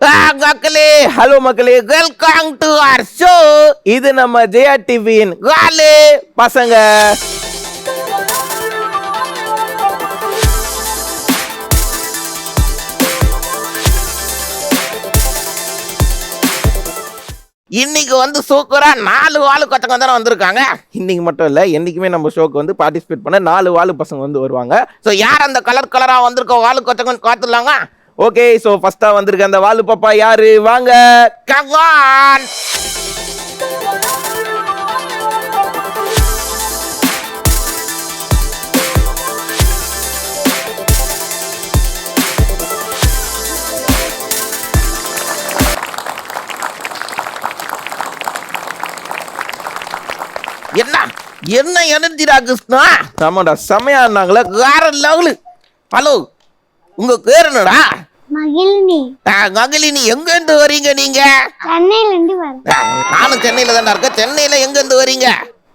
மக்களே, ஹலோ மக்களே, welcome to our show. இது நம்ம ஜெயா டிவியின் காலே பசங்க. இன்னைக்கு வந்து சூப்பரா 4 வாலு கொத்தங்க தானே வந்திருக்காங்க. இன்னைக்கு மட்டும் இல்ல, என்னைக்குமே நம்ம ஷோக்கு வந்து பார்ட்டிசிபேட் பண்ண 4 வாலு பசங்க வந்து வருவாங்க. ஸோ யார் அந்த கலரா வந்திருக்க வாலு கொத்தங்கன்னு பார்த்துடலாங்க. ஓகே, ஸோ ஃபர்ஸ்டா வந்திருக்க அந்த வாலு பாப்பா யாரு? வாங்க, கம் ஆன். என்ன எனர்ஜிடா கிருஷ்ணா? ஆமாடா, செமையா இருந்தாங்களே, வேற லெவலு. ஹலோ, உங்க பேர் என்னடா? மகிழினி. மகிழினி, எங்க இருந்து வரீங்க நீங்க? சென்னையில இருந்து வரேன். நானும் சென்னையில தானே இருக்கேன். சென்னையில எங்க இருந்து வரீங்க?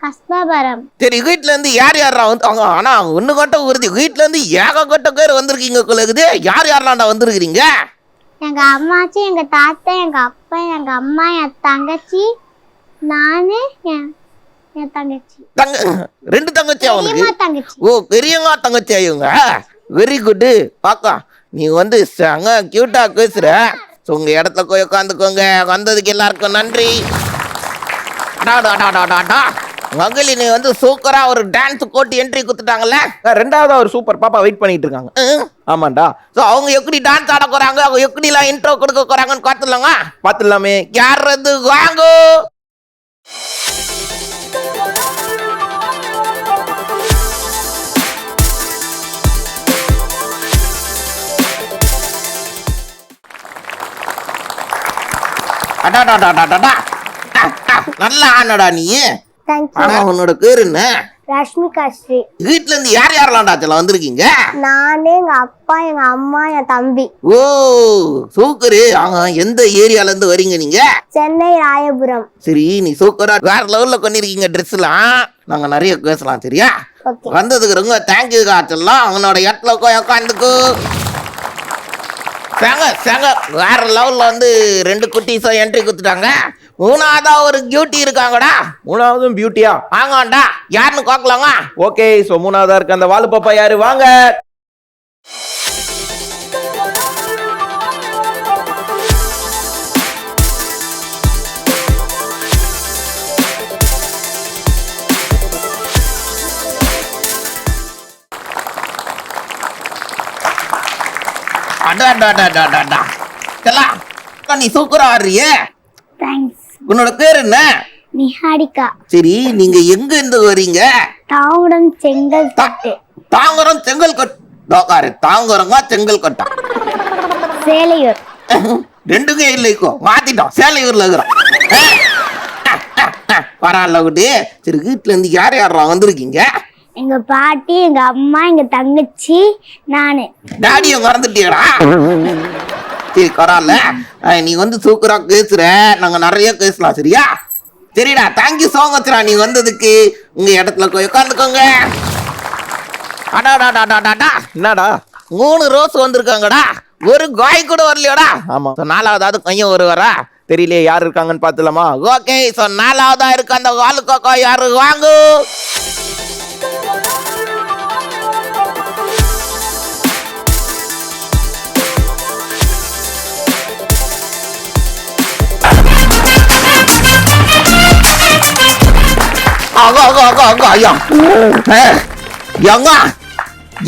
கஸ்பாபுரம். சரி, வீட்டுல இருந்து யாரா வந்து? ஆனா ஒண்ணு கட்ட வருது, வீட்டுல இருந்து ஏகப்பட்ட பேர் வந்திருக்கீங்க குலகுது. யாரெல்லாம்டா வந்திருக்கிறீங்க? எங்க அம்மாச்சி, எங்க தாத்தா, எங்க அப்பா, எங்க அம்மா, என் தங்கச்சி, நானு, என் தங்கச்சி. 2 தங்கச்சியா உங்களுக்கு? தங்கச்சி. ஓ, பெரியவங்க தங்கச்சியா இவங்க? Very good. பாக்கா, நீ வந்து சங்க கியூட்டா பேசுற. உங்க இடத்துல போய் உட்காந்துக்கோங்க. வந்ததுக்கு எல்லாருக்கும் நன்றி. மகளினி வந்து சூப்பரா ஒரு டான்ஸ் போட்டு என்ட்ரி கொடுத்துட்டாங்கல்ல. 2வது ஒரு சூப்பர் பாப்பா வெயிட் பண்ணிட்டு இருக்காங்க. ஆமாண்டா. ஸோ அவங்க எப்படி டான்ஸ் ஆட போறாங்க, அவங்க எப்படி எல்லாம் இன்ட்ரோ கொடுக்க போறாங்கன்னு பார்த்துடலாமே. யார் அது? வாங்க. நல்லா ஆனடா நீ. ஆனா உன்னோட பேரு என்ன? ரஷ்மிகா ஸ்ரீ. வீட்டுல இருந்து யாரெல்லாம் வந்திருக்கீங்க? நானு, எங்க அப்பா, எங்க அம்மா, என் தம்பி. ஓ, சூப்பரு. எந்த ஏரியால இருந்து வரீங்க நீங்க? சென்னை ராயபுரம். சரி, நீ சூப்பரா வேற லெவல்ல பண்ணிருக்கீங்க. ட்ரெஸ் எல்லாம் நாங்க நிறைய பேசலாம், சரியா? வந்ததுக்கு ரொம்ப தேங்க்யூ காட்டலாம். அவனோட இடத்துல உட்காந்துக்கு வேற லெவல்ல வந்து 2 குட்டீஸா என்ட்ரி கொடுத்துட்டாங்க. 3வதா ஒரு பியூட்டி இருக்காங்கடா. 3வதும் பியூட்டியா? வாங்கடா, யாருன்னு பார்க்கலாங்க. ஓகே, சோ 3வதா இருக்க அந்த வாலு பாப்பா யாரு? வாங்க. நீ சூப்பரா ஆடுறிய. உன்னோட பேர் என்ன? நிஹாரிகா. சரி, நீங்க எங்க இருந்து வரீங்க? தாங்குடம் செங்கல்பட்டு. தாங்குடம் செங்கல்பட்டு. தாங்குறங்க செங்கல்பட்டா? சேலையூர். 2ங்க இல்லைக்கோ, மாத்திட்டோம். சேலையூர்ல இருக்கிறோம். பரவாயில்ல குட்டி. சரி, வீட்டுல இருந்து யாரா வந்திருக்கீங்க? எங்க பாட்டி, எங்க அம்மா, எங்க தங்கச்சி, நானு. டாடியை மறந்துட்டியடா? சரி, பரவாயில்ல. நீ வந்து சூப்பரா பேசுற. நாங்க நிறைய பேசலாம், சரியா? சரிடா, தேங்க்யூ சோ மச்டா நீ வந்ததுக்கு. உங்க இடத்துல போய் உட்காந்துக்கோங்க. என்னடா 3 ரோஸ் வந்திருக்காங்கடா, ஒரு காய் கூட வரலையோடா. ஆமா, 4வதாவது கையும் வருவாரா தெரியலையே. யாரு இருக்காங்கன்னு பாத்துலாமா? ஓகே, சோ 4வதா இருக்க அந்த வாலு கோக்கா யாரு? வாங்க.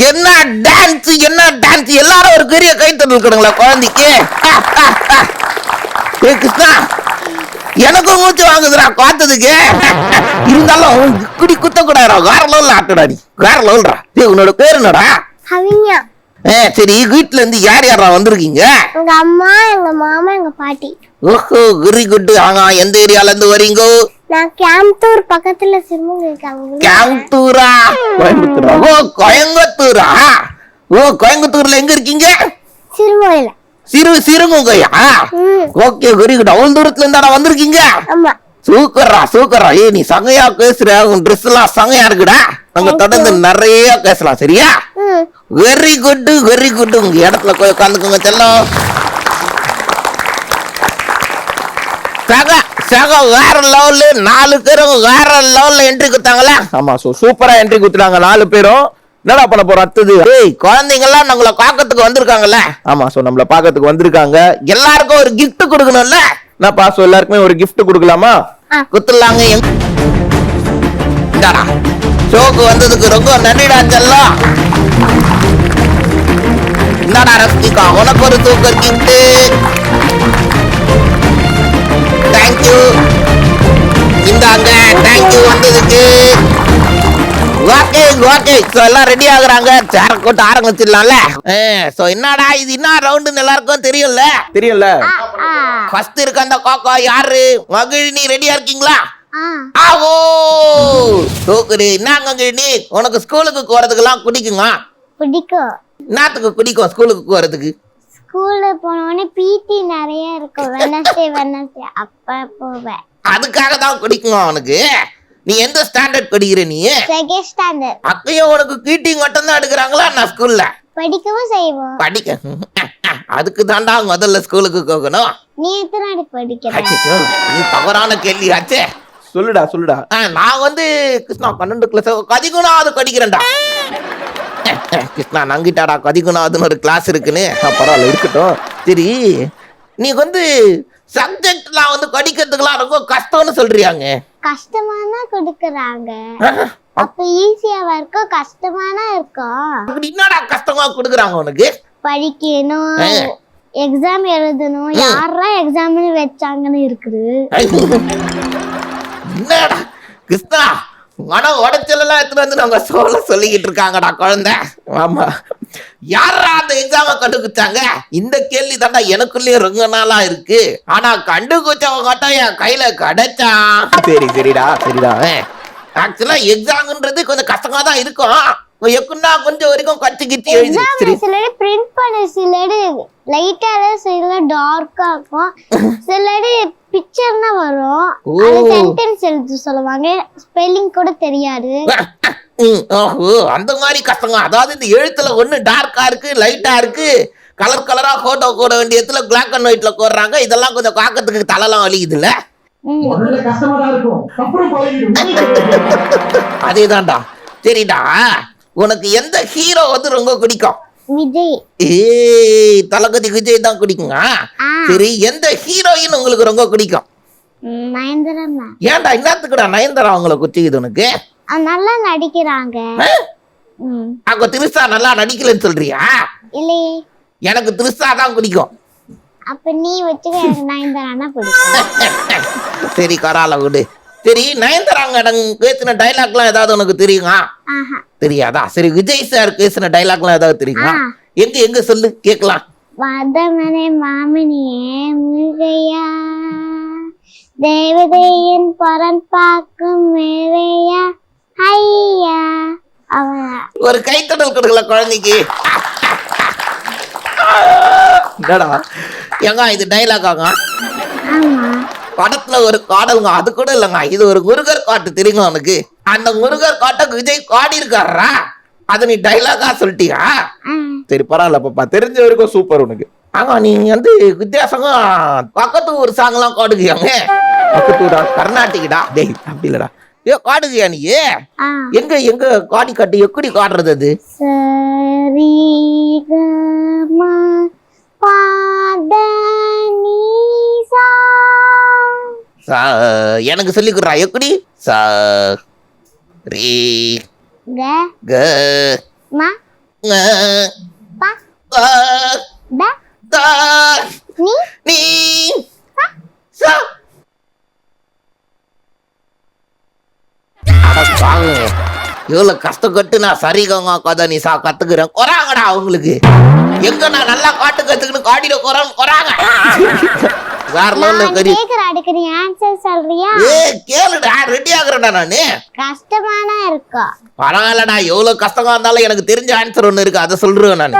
என்ன டான்ஸ், என்ன டான்ஸ்! எல்லாரும் ஒரு பெரிய கைத்தட்டல் கொடுங்களா குழந்தைக்கு. கிருஷ்ணா, எனக்கும் மூச்சு வாங்குதுடா பார்த்ததுக்கு. இருந்தாலும் இப்படி குத்தக்கூடாதா. வேற லெவல்ல ஆட்டுடா நீ, வேற லெவல்டா. உன்னோட பேர் என்னடா? ஹவின்யா. சரி, வீட்டுல இருந்து யாரா வந்திருக்கீங்க? எங்க அம்மா, எங்க மாமா, எங்க பாட்டி. ஓஹோ, வெரி குட். எந்த ஏரியால இருந்து வரீங்க? நான் கோயம்புத்தூர் பக்கத்துல சிறுமுகை இருக்காங்க. கோயம்புத்தூரா? கோயம்புத்தூரா? ஓ, கோயம்புத்தூரா? ஓ, கோயம்புத்தூர்ல எங்க இருக்கீங்க? சிறுமுகையில. சிறுமுகையா? Okay, very good. அவ்வளவு தூரத்துல இருந்தா வந்திருக்கீங்க? ஆமா. சூப்பரா. நீ சங்கையா பேசுற. உன் ட்ரெஸ் எல்லாம் சங்கையா இருக்குடா. நம்ம தொடர்ந்து நிறைய பேசலாம், சரியா? Very good. உங்க இடத்துல போய் உட்காந்துக்கோங்க செல்லம். சக சக வேற லெவல்ல 4 பேரும் வேற லெவல்ல என்ட்ரி கொடுத்தாங்களே. ஆமா சூப்பரா என்ட்ரி கொடுத்துட்டாங்க 4 பேரும். என்னடா பண்ண போறோம் அடுத்தது? குழந்தைங்க எல்லாம் நம்மள பாக்கிறதுக்கு வந்திருக்காங்கல்ல. ஆமா நம்மள பாக்கிறதுக்கு வந்திருக்காங்க. எல்லாருக்கும் ஒரு கிஃப்ட் கொடுக்கணும்ல. என்னப்பா எல்லாருக்குமே ஒரு கிஃப்ட் கொடுக்கலாமா? குத்துலாங்க. ஷோக்கு வந்ததுக்கு ரொம்ப நன்றிடா செல்லம். என்னடா ரஸ்மிகா உனக்கு ஒரு சூப்பர் கிஃப்ட். தேங்க்யூ. இந்தாங்க தேங்க்யூ வந்ததுக்கு. ஓகே சோ எல்லாம் ரெடி ஆகுறாங்க. சேர போட்டு ஆரம்பிச்சிடலாம்ல. சோ என்னடா இது என்ன ரவுண்டுன்னு எல்லாருக்கும் தெரியும்ல. ஃபர்ஸ்ட் இருக்க அந்த கோகோ யாரு? மகிழினி ரெடியா இருக்கீங்களா? ஆவோ சோக்குரு. என்ன மகிழினி உனக்கு ஸ்கூலுக்கு போறதுக்கெல்லாம் பிடிக்குமா? பிடிக்கும். என்னத்துக்கு பிடிக்கும் ஸ்கூலுக்கு போறதுக்கு? ஸ்கூல்ல போனோடனே பிடி நிறைய இருக்கும். வெனஸ்டே அப்ப போவேன். அதுக்காக தான் பிடிக்குமா உனக்கு? நீ எந்த ஸ்டாண்டர்ட் படிக்கிற? நீ செகண்ட் ஸ்டாண்டர்ட். அப்பயும் உனக்கு பீட்டிங் மட்டும் தான் எடுக்கிறாங்களா நான் ஸ்கூல்ல? படிக்கவும் செய்வோம். படிக்க அதுக்கு தாண்டா முதல்ல ஸ்கூலுக்கு போகணும். நீ எத்தனை நாள் படிக்கிற? அச்சச்சோ இது தவறான கேள்வி ஆச்சே. சொல்லுடா. நான் கிருஷ்ணா 12 கிளாஸ் கதிகுணாவது படிக்கிறேன்டா. கிருஷ்ணா நங்கிட்டாடா கதிகுணாவதுன்னு ஒரு கிளாஸ் இருக்குன்னு. பரவாயில்ல இருக்கட்டும். சரி நீ சப்ஜெக்ட்லாம் படிக்கிறதுக்குலாம் ரொம்ப கஷ்டம்னு சொல்றியாங்க. கஷ்டமானா கொடுக்கறாங்க. அப்ப ஈஸியாவா இருக்கும் கஷ்டமானா இருக்கும்? அப்படி என்னடா கஷ்டமா கொடுக்குறாங்க உனக்கு? படிக்கணும், எக்ஸாம் எழுதணும். யாரா எக்ஸாம்னு வச்சாங்கன்னு இருக்குது. என்னடா கிருஷ்ணா மன உடைச்சலாம் எடுத்துட்டு நம்ம சொல்லிக்கிட்டு இருக்காங்கடா குழந்தை. ஆமா யாரா அந்த எக்ஸாம கண்டுபிடிச்சாங்க? இந்த கேள்வி தாண்டா எனக்குள்ளேயே ரொம்ப நாளா இருக்கு. ஆனா கண்டுபிடிச்சவங்க மட்டும் என் கையில கிடைச்சான். சரிடா. ஆக்சுவலா எக்ஸாம்ன்றது கொஞ்சம் கஷ்டமா தான் இருக்கும். எப்படின்னா கொஞ்சம் வரைக்கும் கட்டிக்கிட்டு எழுதி சிலரு பிரிண்ட் பண்ண, சிலரு லைட்டா சில டார்க்கா இருக்கும், சிலரு பிக்சர்னா வரும். அது சென்டென்ஸ் எழுத சொல்லுவாங்க. ஸ்பெல்லிங் கூட தெரியாது. ஓஹோ அந்த மாதிரி கஷ்டங்க. அதாவது இந்த எழுத்துல ஒண்ணு டார்க்கா இருக்கு, லைட்டா இருக்கு, கலரா போட்டோ போட வேண்டிய இடத்துல பிளாக் அண்ட் ஒயிட்ல போடுறாங்க. இதெல்லாம் கொஞ்சம் காக்கத்துக்கு தலைலாம் வலிக்குது இல்ல? அதேதான்டா. சரிடா உனக்கு எந்த ஹீரோ ரொம்ப பிடிக்கும்? விஜய். தளபதி விஜய் தான் பிடிக்குங்க. சரி எந்த ஹீரோயின் உங்களுக்கு ரொம்ப பிடிக்கும்? நயன்தாரா. ஏன்டா என்னத்துக்குடா நயன்தாரா உங்களை குச்சிக்குது உனக்கு? நல்லா நடிக்கிறாங்க. அவங்க திருசா நல்லா நடிக்கலன்னு சொல்றியா? இல்லையே எனக்கு திருசா தான் பிடிக்கும். அப்ப நீ வச்சுக்க எனக்கு நயன்தாரா பிடிக்கும். சரி கரால விடு. சரி நயன்தாராங்க பேசின டைலாக்லாம் ஏதாவது உனக்கு தெரியுமா? தெரியாதா? சரி விஜய் சார் பேசின டைலாக்லாம் ஏதாவது தெரியுமா? எங்க சொல்லு கேக்கலாம். வதமனே மாமனியே முருகையா, தேவதையின் பரன் பார்க்கும் மேலையா ஐயா. ஒரு கைத்தடல் கொடுக்கல குழந்தைக்கு. என்னடா ஏங்க இது டைலாக் ஆக? படத்துல ஒரு காடலுங்க. அது கூட இல்லைங்க, இது ஒரு முருகர் காட்டு தெரியுங்க உனக்கு? அந்த முருகர் காட்டுக்கு விஜய் காடி இருக்காரா? அத நீ டைலாகா சொல்லிட்டியா? சரி பரவாயில்ல பாப்பா, தெரிஞ்ச வரைக்கும் சூப்பர் உனக்கு. ஆமா நீ வித்தியாசமா பக்கத்து ஒரு சாங் எல்லாம் காடுகியாங்க. பக்கத்தூரா கர்நாடிகடா? டேய் அப்படி இல்லடா. ஏ காடுகியா நீ? எங்க காடி காட்டு எப்படி காடுறது? அது சரி கமா பாதா நீசா. எனக்கு சொல்லி கொடுறா எப்படி? ச ரீ க க மா ங பா ப ட த நீ நீ ச. இவ்வளவு கஷ்டப்பட்டு நான் சரிகமா கதை நீ கத்துக்கிறேன். குறாங்கடா அவங்களுக்கு. எங்க நான் நல்லா காட்டு கத்துக்கணும் காடியில குறாங்க. வேற லெவல்ல தெரியும். கேக்குறாடுக்கு நீ ஆன்சர் சொல்றியா? கேளுடா ரெடி ஆகுறேன்டா நானு. கஷ்டமானா இருக்கா? பரவாயில்லடா எவ்வளவு கஷ்டமா இருந்தாலும் எனக்கு தெரிஞ்ச ஆன்சர் ஒண்ணு இருக்கு, அதை சொல்றேன் நானு.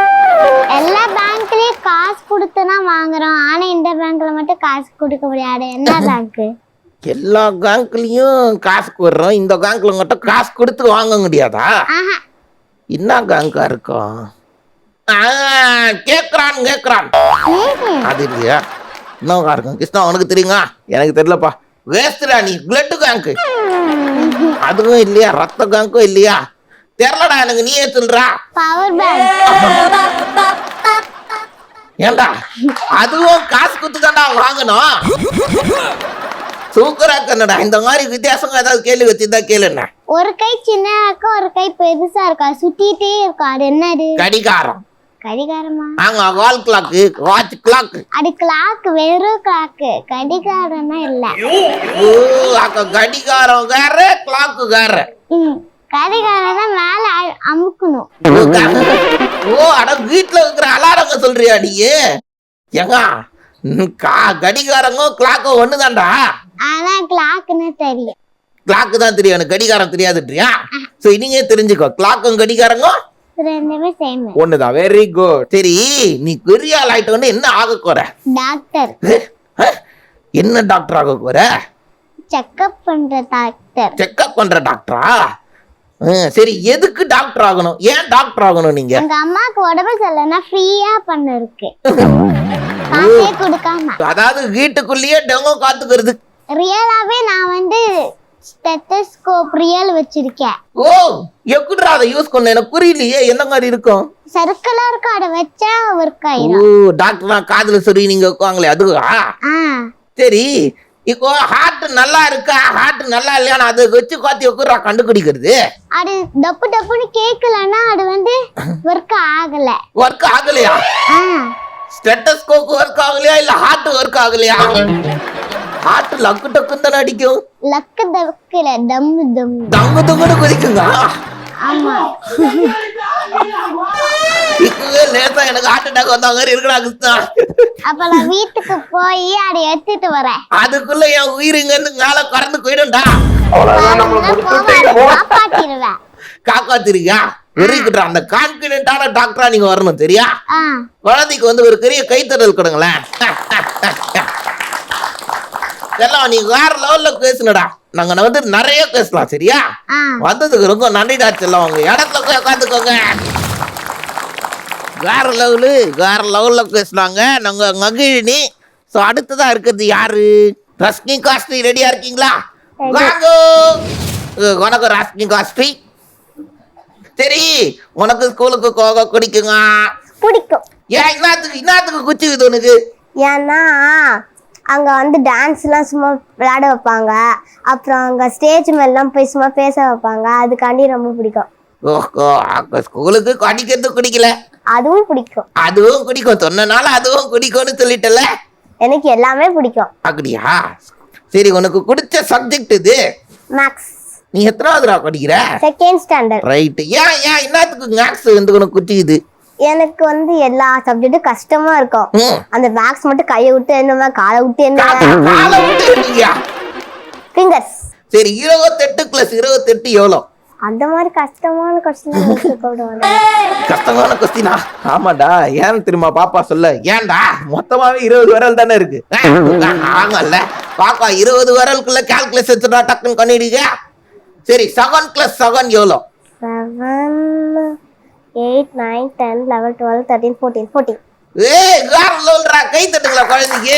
எல்லா பேங்க்லயும் காசு கொடுத்துனா வாங்குறோம், ஆனா இந்த பேங்க்ல மட்டும் காசு கொடுக்க முடியாது. என்ன பேங்க்? எல்லா பேங்க்லயும் காசு கொடுறோம், இந்த பேங்க்ல மட்டும் காசு கொடுத்து வாங்க முடியாதா? என்ன பேங்கா இருக்கும்? கேக்குறான் அது இல்லையா? என்னவா இருக்கும் கிருஷ்ணா உனக்கு தெரியுங்க? எனக்கு தெரியலப்பா. வேஸ்ட்ரா நீ. பிளட் பேங்க் அதுவும் இல்லையா, ரத்த பேங்க்கும் இல்லையா, தெரியலடா எனக்கு. நீயே சொல்றா. Power bank. ஏண்டா அதுவும் காசு குத்துதான்டா வாங்கணும். சூப்பரா கண்ணடா. இந்த மாதிரி வித்தியாசமா ஏதாவது கேள்வி வச்சுதான் கேளுண்ணா. ஒரு கை சின்னதா இருக்கா, ஒரு கை பெருசா இருக்கா, சுத்திட்டே இருக்கா, அது என்னது? கடிகாரம். கடிகாரமா? ஆங்க, வால் கிளாக், வாட்ச் கிளாக். அது கிளாக், வெறும் கிளாக். கடிகாரம்னா இல்ல. ஓ அக்க கடிகாரம் வேற கிளாக் வேற. கடிகாரம் தான் மேல அமுக்கணும். ஓ அட வீட்டுல இருக்கிற அலாரங்க சொல்றியா நீ? ஏங்க கடிகாரங்க கிளாக்கும் ஒண்ணுதான்டா. ஆனா கிளாக்னு தெரியும். கிளாக்கு தான் தெரியும், எனக்கு கடிகாரம் தெரியாதுன்றியா? சோ நீங்க தெரிஞ்சுக்கோ, கிளாக்கும் கடிகாரங்க ரெண்டுமே சேம். ஒண்ணுதான். Very good. சரி நீ பெரிய ஆள் ஆயிட்டு என்ன ஆக போற? டாக்டர். என்ன டாக்டர் ஆக போற? செக்அப் பண்ற டாக்டர். செக்அப் பண்ற டாக்டரா? சரி எதுக்கு டாக்டர் ஆகணும்? ஏன் டாக்டர் ஆகணும் நீங்க? எங்க அம்மாக்கு உடம்பு சரியில்லைன்னா ஃப்ரீயா பண்ண இருக்கு, காசே கொடுக்காம. அதாவது வீட்டுக்குள்ளேயே டெங்கோ காத்துக்கிறது. ரியலாவே நான் வந்து ஸ்டெத்தஸ்கோப் ரியல் வச்சிருக்கேன். ஓ எப்படிடா அதை யூஸ் பண்ண? எனக்கு புரியலையே. என்ன மாதிரி இருக்கும்? சர்க்கிளா இருக்கு, அதை வச்சா ஒர்க் ஓ ஆயிடும். டாக்டர்னா காதுல சொல்லி நீங்க உட்காங்களே அதுவா? சரி இப்போ ஹார்ட் நல்லா இருக்கா, ஹார்ட் நல்லா இல்லையான்னு அதை வச்சு காத்தி உட்குறா கண்டுபிடிக்கிறது. அது டப்பு டப்புன்னு கேட்கலன்னா அது வந்து ஒர்க் ஆகல. ஒர்க் ஆகலையா? ஸ்டெத்தஸ்கோப் ஒர்க் ஆகலையா இல்ல ஹார்ட் ஒர்க் ஆகலையா? ஹார்ட் லக்கு டக்குன்னு தானே அடிக்கும். லக்கு டக்குல தம்மு தம்மு தங்கு தங்குன்னு குதிக்குங்க. ஆமா. இப்பவே லேசா எனக்கு ஹார்ட் அட்டாக் வந்த மாதிரி இருக்குடா கிருஷ்ணா. அப்ப நான் வீட்டுக்கு போய் அதை எடுத்துட்டு வரேன். அதுக்குள்ள என் உயிருங்க மேல கறந்து போயிடும்டா. காப்பாத்திடுவேன். காப்பாத்திருக்கியா? வெறிக்கிட்டா. அந்த கான்பிடென்டான டாக்டரா நீங்க வரணும் சரியா? குழந்தைக்கு வந்து ஒரு பெரிய கைத்தடல் கொடுங்களேன். எல்லாம் நீ வேற லெவல்ல பேசுனடா. நாங்க வந்து நிறைய பேசலாம் சரியா? வந்ததுக்கு ரொம்ப நன்றிடா செல்லம். உங்க இடத்துல போய் உட்காந்துக்கோங்க. வேற லெவல்ல பேசுனாங்க நாங்க மகிழினி. சோ அடுத்ததா இருக்கிறது யாரு? ரஷ்மி காஸ்ட்ரி ரெடியா இருக்கீங்களா? வாங்க. வணக்கம் ரஷ்மி காஸ்ட்ரி. சரி உனக்கு ஸ்கூலுக்கு போக பிடிக்குங்க? பிடிக்கும். ஏன் இன்னத்துக்கு குச்சிக்குது உனக்கு? ஏன்னா அங்க வந்து டான்ஸ்லாம் சும்மா விளையாட வைப்பாங்க, அப்புறம் அங்க ஸ்டேஜ் மேலாம் போய் சும்மா பேச வைப்பாங்க, அதுக்காண்டி ரொம்ப பிடிக்கும். ஓஹோ ஸ்கூலுக்கு படிக்கிறது பிடிக்கல? அதுவும் பிடிக்கும். அதுவும் பிடிக்கும் சொன்னனால அதுவும் பிடிக்கும்னு சொல்லிட்டல. எனக்கு எல்லாமே பிடிக்கும். அப்படியா? சரி உனக்கு பிடிச்ச சப்ஜெக்ட் இது? மேக்ஸ். நீ எத்தனாவதுடா படிக்கிற? Second standard. ரைட். ஏன் இன்னத்துக்கு மேக்ஸ் வந்து உனக்கு குச்சிக்குது? எனக்கு வந்து எல்லா சப்ஜெக்டும் கஷ்டமா இருக்கும். அந்த மேக்ஸ் மட்டும் கையை விட்டு என்னமா காலை விட்டு என்ன ஃபிங்கர்ஸ். சரி 28 + 28 எவ்வளோ? அந்த மாதிரி கஷ்டமான கொஸ்டின். கஷ்டமான கொஸ்டினா? ஆமாடா. ஏன் தெரியுமா பாப்பா சொல்ல? ஏன்டா மொத்தமாவே 20 விரல் தானே இருக்கு. ஆங்கல்ல பாப்பா 20 விரலுக்குள்ள கால்குலேஷன் வச்சுடா டக்குன்னு பண்ணிடுங்க. சரி 7 + 7 எவ்வளோ? 7 8 9 10 11 12 13 14 14. கை தட்டுங்களா குழந்தைக்கு.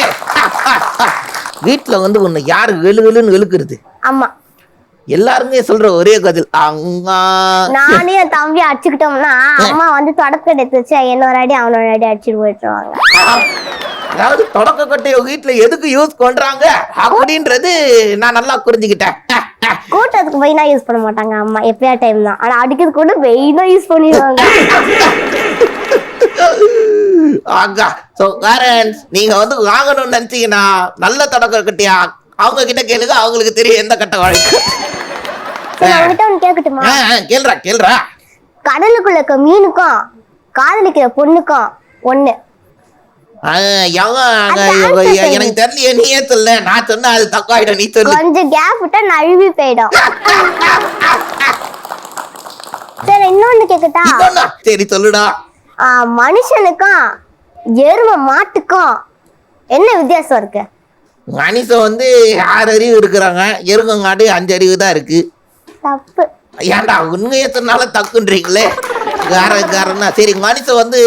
வீட்டுல வந்து உன்னை யாரு வெளுன்னு வெளுக்குறது? ஆமா. எல்லாருமே சொல்ற ஒரே கதில் அங்க. நானே என் தம்பி அடிச்சுக்கிட்டோம்னா அம்மா வந்து தொடக்க எடுத்து வச்சு என்னோட அடி அவனோட அடி அடிச்சுட்டு போயிட்டுருவாங்க. அதாவது தொடக்க கட்டைய வீட்டுல எதுக்கு யூஸ் பண்றாங்க அப்படின்றது நான் நல்லா புரிஞ்சுக்கிட்டேன். கூட்டத்துக்கு வெயினா யூஸ் பண்ண மாட்டாங்க அம்மா, எப்பயா டைம் தான். ஆனா அடிக்கிறது கூட வெயினா யூஸ் பண்ணிடுவாங்க. ஆகா. சோ பேரண்ட்ஸ் நீங்க வந்து வாங்கணும்னு நினைச்சீங்கன்னா நல்ல தொடக்க கட்டியா அவங்க கிட்ட கேளுங்க, அவங்களுக்கு தெரியும் எந்த கட்ட வாழ்க்கை. கேட்கட்டுமா? கேள்றா. கடலுக்குள்ள இருக்க மீனுக்கும் காதலிக்கிற பொண்ணுக்கும் ஒண்ணு. எனக்கு தெரியலையே, நீயே சொல்ல. நான் சொன்னா அது தக்காயிடும், நீ சொல்லு. கொஞ்சம் கேப் விட்டா நழுவி போயிடும். சரி இன்னொன்னு கேக்கட்டா? சரி சொல்லுடா. மனுஷனுக்கும் எருமை மாட்டுக்கும் என்ன வித்தியாசம் இருக்கு? மனுஷன் வந்து 6 அறிவு இருக்கிறாங்க, எருங்கங்காடு 5 அறிவு தான் இருக்கு. தப்பு. ஏன்டா உண்மையை சொன்னாலும் தப்புன்றீங்களே. காரணம் சரி மனுஷன் வந்து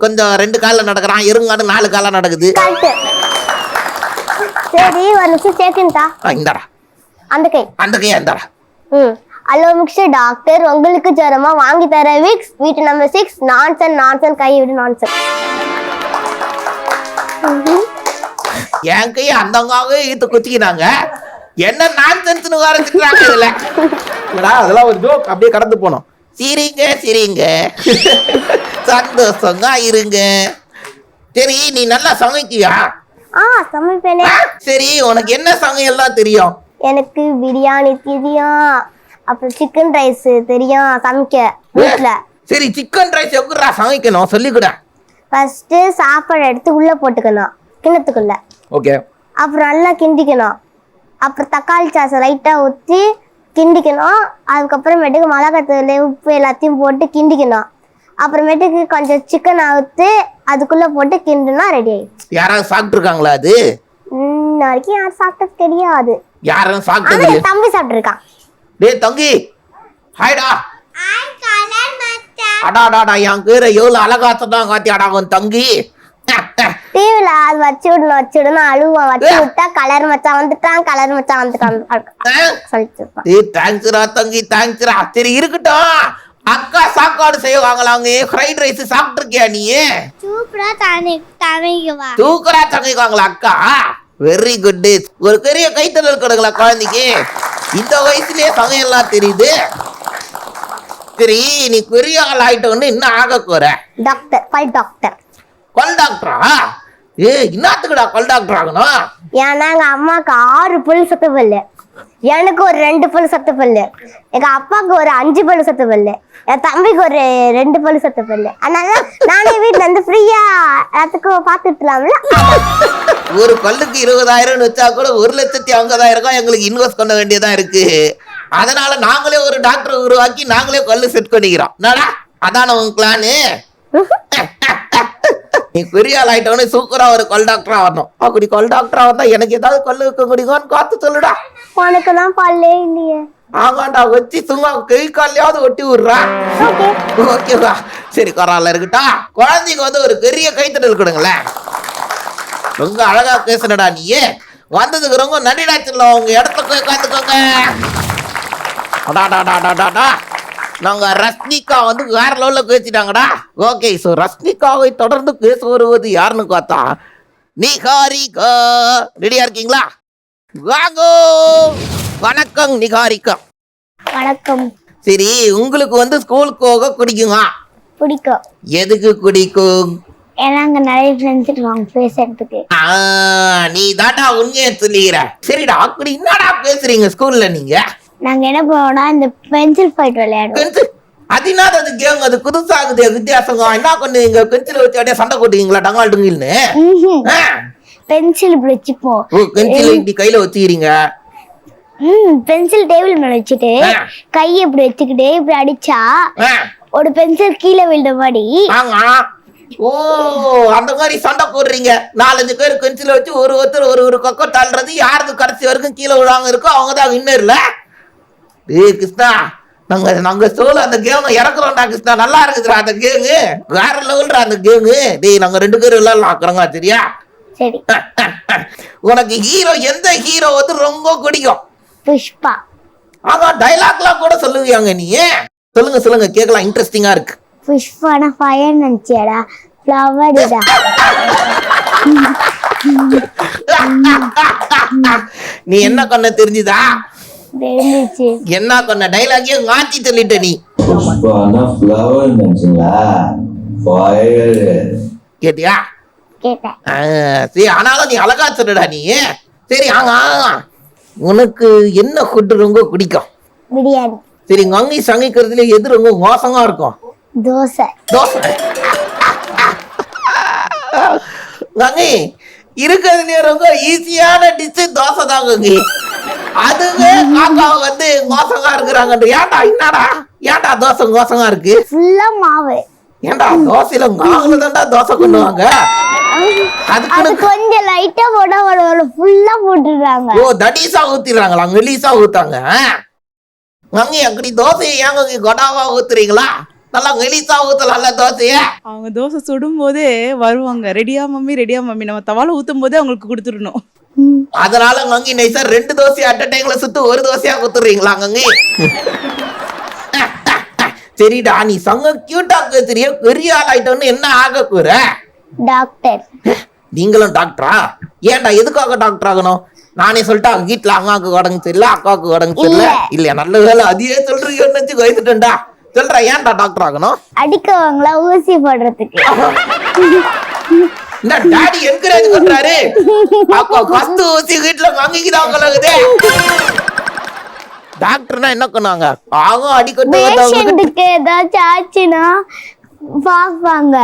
கொஞ்சம் 2 காலில் நடக்கிறான், எருங்காடு 4 காலம் நடக்குது. சரி ஒரு நிமிஷம் சேர்த்துட்டா இந்தாடா அந்த கை அந்த கையா இந்தாடா. ஹலோ மிஸ்டர் டாக்டர், உங்களுக்கு ஜரமா வாங்கி தர விக்ஸ் வீட்டு நம்பர் 6 நான்சன் நான்சன் கை விடு நான்சன். என் கையை அந்தங்காக ஈத்து குத்திக்கினாங்க. என்ன நான்சென்ஸ்னு ஆரம்பிச்சுட்டாங்க இதுல. இல்லடா அதெல்லாம் ஒரு ஜோக், அப்படியே கடந்து போனோம். சிரிங்க சிரிங்க சந்தோஷங்க இருங்க. சரி நீ நல்லா சமைக்கியா? சமைப்பேனே. சரி உனக்கு என்ன சமையல்லாம் தெரியும்? எனக்கு பிரியாணி தெரியும், அப்புறம் சிக்கன் ரைஸ் தெரியும் சமைக்க வீட்ல. சரி சிக்கன் ரைஸ் எப்படிடா சமைக்கணும் சொல்லிக்கூட. ஃபர்ஸ்ட் சாப்பாடு எடுத்து உள்ள போட்டுக்கணும் கிண்ணத்துக்குள்ள. ஓகே. அப்புறம் நல்லா கிண்டிக்கணும். அப்புறம் தக்காளி சாஸ் லைட்டா ஊற்றி கிண்டிக்கணும். அதுக்கப்புறமேட்டுக்கு மிளகாத்தூள் உப்பு எல்லாத்தையும் போட்டு கிண்டிக்கணும். அப்புறமேட்டுக்கு கொஞ்சம் சிக்கன் அவுத்து அதுக்குள்ள போட்டு கிண்டுனா ரெடி ஆயிடுச்சு. யாராவது சாப்பிட்டுருக்காங்களா அது? வரைக்கும் யாரும் சாப்பிட்டது தெரியாது. யாரும் சாப்பிட்டது இல்ல. தம்பி சாப்பிட்டுருக்கான். டேய் தங்கி ஹாய்டா. அடாடாடா என் கீரை எவ்வளவு அழகா தான் காத்தி அடாகும் தங்கி. டிவில அது வச்சு விடணும் அழுவான். வச்சு விட்டா கலர் மச்சான் வந்துட்டான் கலர் மச்சான் வந்துட்டான் சொல்லிட்டு. தேங்க்ஸ்ரா தங்கி தேங்க்ஸ்ரா. சரி இருக்கட்டும், அக்கா சாப்பாடு செய்வாங்களா? அவங்க ஃப்ரைட் ரைஸ் சாப்பிட்டுருக்கியா நீ? சூப்பரா சமைக்குவா. சூப்பரா சமைக்குவாங்களா அக்கா? Very good. ஒரு பெரிய கைத்தறல் கொடுங்களா குழந்தைக்கு? இந்த வயசுலயே சமையல்லாம் தெரியுது. சரி நீ பெரிய ஆள் ஆயிட்டோன்னு இன்னும் ஆக போற டாக்டர், பல் டாக்டர். கொல் டாக்டரா? என்னத்துக்குடா கொல் டாக்டர் ஆகணும்? ஏன்னா எங்க அம்மாக்கு 6 புல் சத்து பல்லு, எனக்கு ஒரு 2 புல் சத்து பல்லு, எங்க அப்பாவுக்கு ஒரு 5 பல்லு சத்து பல்லு, என் தம்பிக்கு ஒரு 2 பல்லு சத்து பல்லு. அதனால நானே வீட்டுல இருந்து ஃப்ரீயா எல்லாத்துக்கும் பாத்துட்டுலாம்ல. ஒரு பல்லுக்கு 20,000 வச்சா கூட 1,50,000 எங்களுக்கு இன்வெஸ்ட் பண்ண வேண்டியதா இருக்கு. அதனால நாங்களே ஒரு டாக்டர் உருவாக்கி நாங்களே கல்லு செட் பண்ணிக்கிறோம். என்னடா அதான உங்க பிளானு? நீ பெரிய ஆள் ஆயிட்டவனே சூப்பரா ஒரு கொல் டாக்டரா வரணும். அப்படி கொல் டாக்டரா வந்தா எனக்கு ஏதாவது கொல்லு வைக்க முடியுமான்னு காத்து சொல்லுடா. உனக்கு தான் பல்லே இல்லையே. ஆமாண்டா வச்சு சும்மா கை காலையாவது ஒட்டி விடுறா. ஓகேவா? சரி கொரால இருக்கட்டா. குழந்தைக்கு வந்து ஒரு பெரிய கைத்தடல் கொடுங்களேன். ரொம்ப அழகா பேசுனடா நீ. வந்ததுக்கு ரொம்ப நன்றிடா சொல்ல. உங்க இடத்துக்கு உட்காந்துக்கோங்க. நாங்க ரஷ்மிகா வந்து வேற லெவல்ல பேசிட்டாங்கடா. ஓகே, ஸோ ரஷ்மிகாவை தொடர்ந்து பேச வருவது யாருன்னு பார்த்தா நிகாரிகா. ரெடியா இருக்கீங்களா? வாங்கோ. வணக்கம் நிகாரிகா. வணக்கம். சரி உங்களுக்கு வந்து ஸ்கூலுக்கு போக பிடிக்குமா? பிடிக்கும். எதுக்கு பிடிக்கும்? ஏன்னா அங்க நிறைய ஃப்ரெண்ட்ஸ் இருக்காங்க பேசுறதுக்கு. நீ தாட்டா உண்மையை சொல்லிக்கிற. சரிடா அப்படி என்னடா பேசுறீங்க ஸ்கூல்ல நீங்க? நாங்க என்ன பண்ணுவோம்னா இந்த பென்சில் ஃபைட் விளையாடுவோம். அது என்னது? அது கேம், அது புதுசாகுது வித்தியாசங்க. என்ன பண்ணுவீங்க? பென்சில் வச்சு அப்படியே சண்டை போட்டுவீங்களா டங்கால் டுங்கில்னு? பென்சில் இப்படி வச்சுப்போம். பென்சில் இப்படி கையில வச்சுக்கிறீங்க. பென்சில் டேபிள் மேல வச்சுட்டு கையை இப்படி வச்சுக்கிட்டு இப்படி அடிச்சா ஒரு பென்சில் கீழே விழுந்த மாதிரி. ஓ அந்த மாதிரி சண்டை போடுறீங்க. 4-5 பேர் பென்சில வச்சு ஒருத்தர் ஒரு பக்கம் தள்ளுறது. யாருக்கு கடைசி வரைக்கும் கீழே விழாம இருக்கோ அவங்கதான் வின்னர்ல. டேய் கிருஷ்ணா, நாங்க சோல அந்த கேம் இறக்குறோம்டா கிருஷ்ணா. நல்லா இருக்குதுடா அந்த கேமு. வேற லெவல்டா அந்த கேமு. டேய் நாங்க 2 பேரும் விளையாடலாம்ங்க. சரியா? சரி. உனக்கு ஹீரோ எந்த ஹீரோ வந்து ரொம்ப பிடிக்கும்? புஷ்பா. அதான் டைலாக்லாம் கூட சொல்லுவீங்க நீ. சொல்லுங்க கேட்கலாம், இன்ட்ரெஸ்டிங்கா இருக்கு. புஷ்பானா ஃபயர் நினைச்சியாடா? ஃப்ளவர்டா. நீ என்ன பண்ண தெரிஞ்சுதா? தெரிஞ்சிச்சு. என்ன பண்ண டைலாக்கே மாத்தி சொல்லிட்ட நீ. புஷ்பானா ஃப்ளவர் நினைச்சீங்களா? ஃபயர். கேட்டியா? கேட்டேன். சரி ஆனாலும் நீ அழகா சொல்லுடா நீ. சரி உனக்கு என்ன ஃபுட் ரொம்ப பிடிக்கும்? பிரியாணி. சரி மங்கி சமைக்கிறதுல எது ரொம்ப மோசமா இருக்கும்? தோசை. கங்கி இருக்கிறதுலயே ரொம்ப ஈஸியான டிஷ் தோசை தான் கங்கி. அதுவே காக்கா வந்து மோசமா இருக்கிறாங்க. ஏன்டா தோசை மோசமா இருக்கு? ஃபுல்லா மாவு. ஏன்டா தோசையில மாவுல தான்டா தோசை பண்ணுவாங்க. அது கொஞ்சம் லைட்டா போட்டா ஃபுல்லா போட்டுறாங்க. ஓ தடிசா ஊத்திடுறாங்களா? மெலிசா ஊத்தாங்க. மங்கி அப்படி தோசையை ஏங்க கொடாவா ஊத்துறீங்களா? நல்லா மெலிசா ஊத்தலாம்ல தோசைய. அவங்க தோசை சுடும் போதே வருவாங்க, ரெடியா மம்மி ரெடியா மம்மி. நம்ம தவால ஊத்தும் போதே அவங்களுக்கு கொடுத்துடணும். அதனால அங்கங்க நைஸா 2 தோசை அட் டைம்ல சுத்து 1 தோசையா குத்துறீங்களா அங்கங்க? சரிடா, நீ சங்க கியூட்டா பேசுறிய, பெரிய ஆள் ஆயிட்டோன்னு என்ன ஆக கூற? டாக்டர். நீங்களும் டாக்டரா? ஏன்டா எதுக்காக டாக்டர் ஆகணும்? நானே சொல்லிட்டா வீட்டுல அம்மாவுக்கு உடம்பு சரியில்லை, அக்காவுக்கு உடம்பு சரியில்லை இல்லையா, நல்ல வேலை அதையே சொல்றீங்கன்னு வயசுட்டா. சொல்ற ஏன்டா டாக்டர் ஆகணும்? அடிக்கவங்களா ஊசி போடுறதுக்கு. இந்த டாடி என்கரேஜ் பண்றாரு. அப்ப ஃபர்ஸ்ட் ஊசி வீட்டுல வாங்கிக்கிறாங்க. டாக்டர்னா என்ன பண்ணுவாங்க? ஆகும் அடிக்கட்டு பேஷண்ட்க்கு ஏதாச்சும் ஆச்சுன்னா பாப்பாங்க.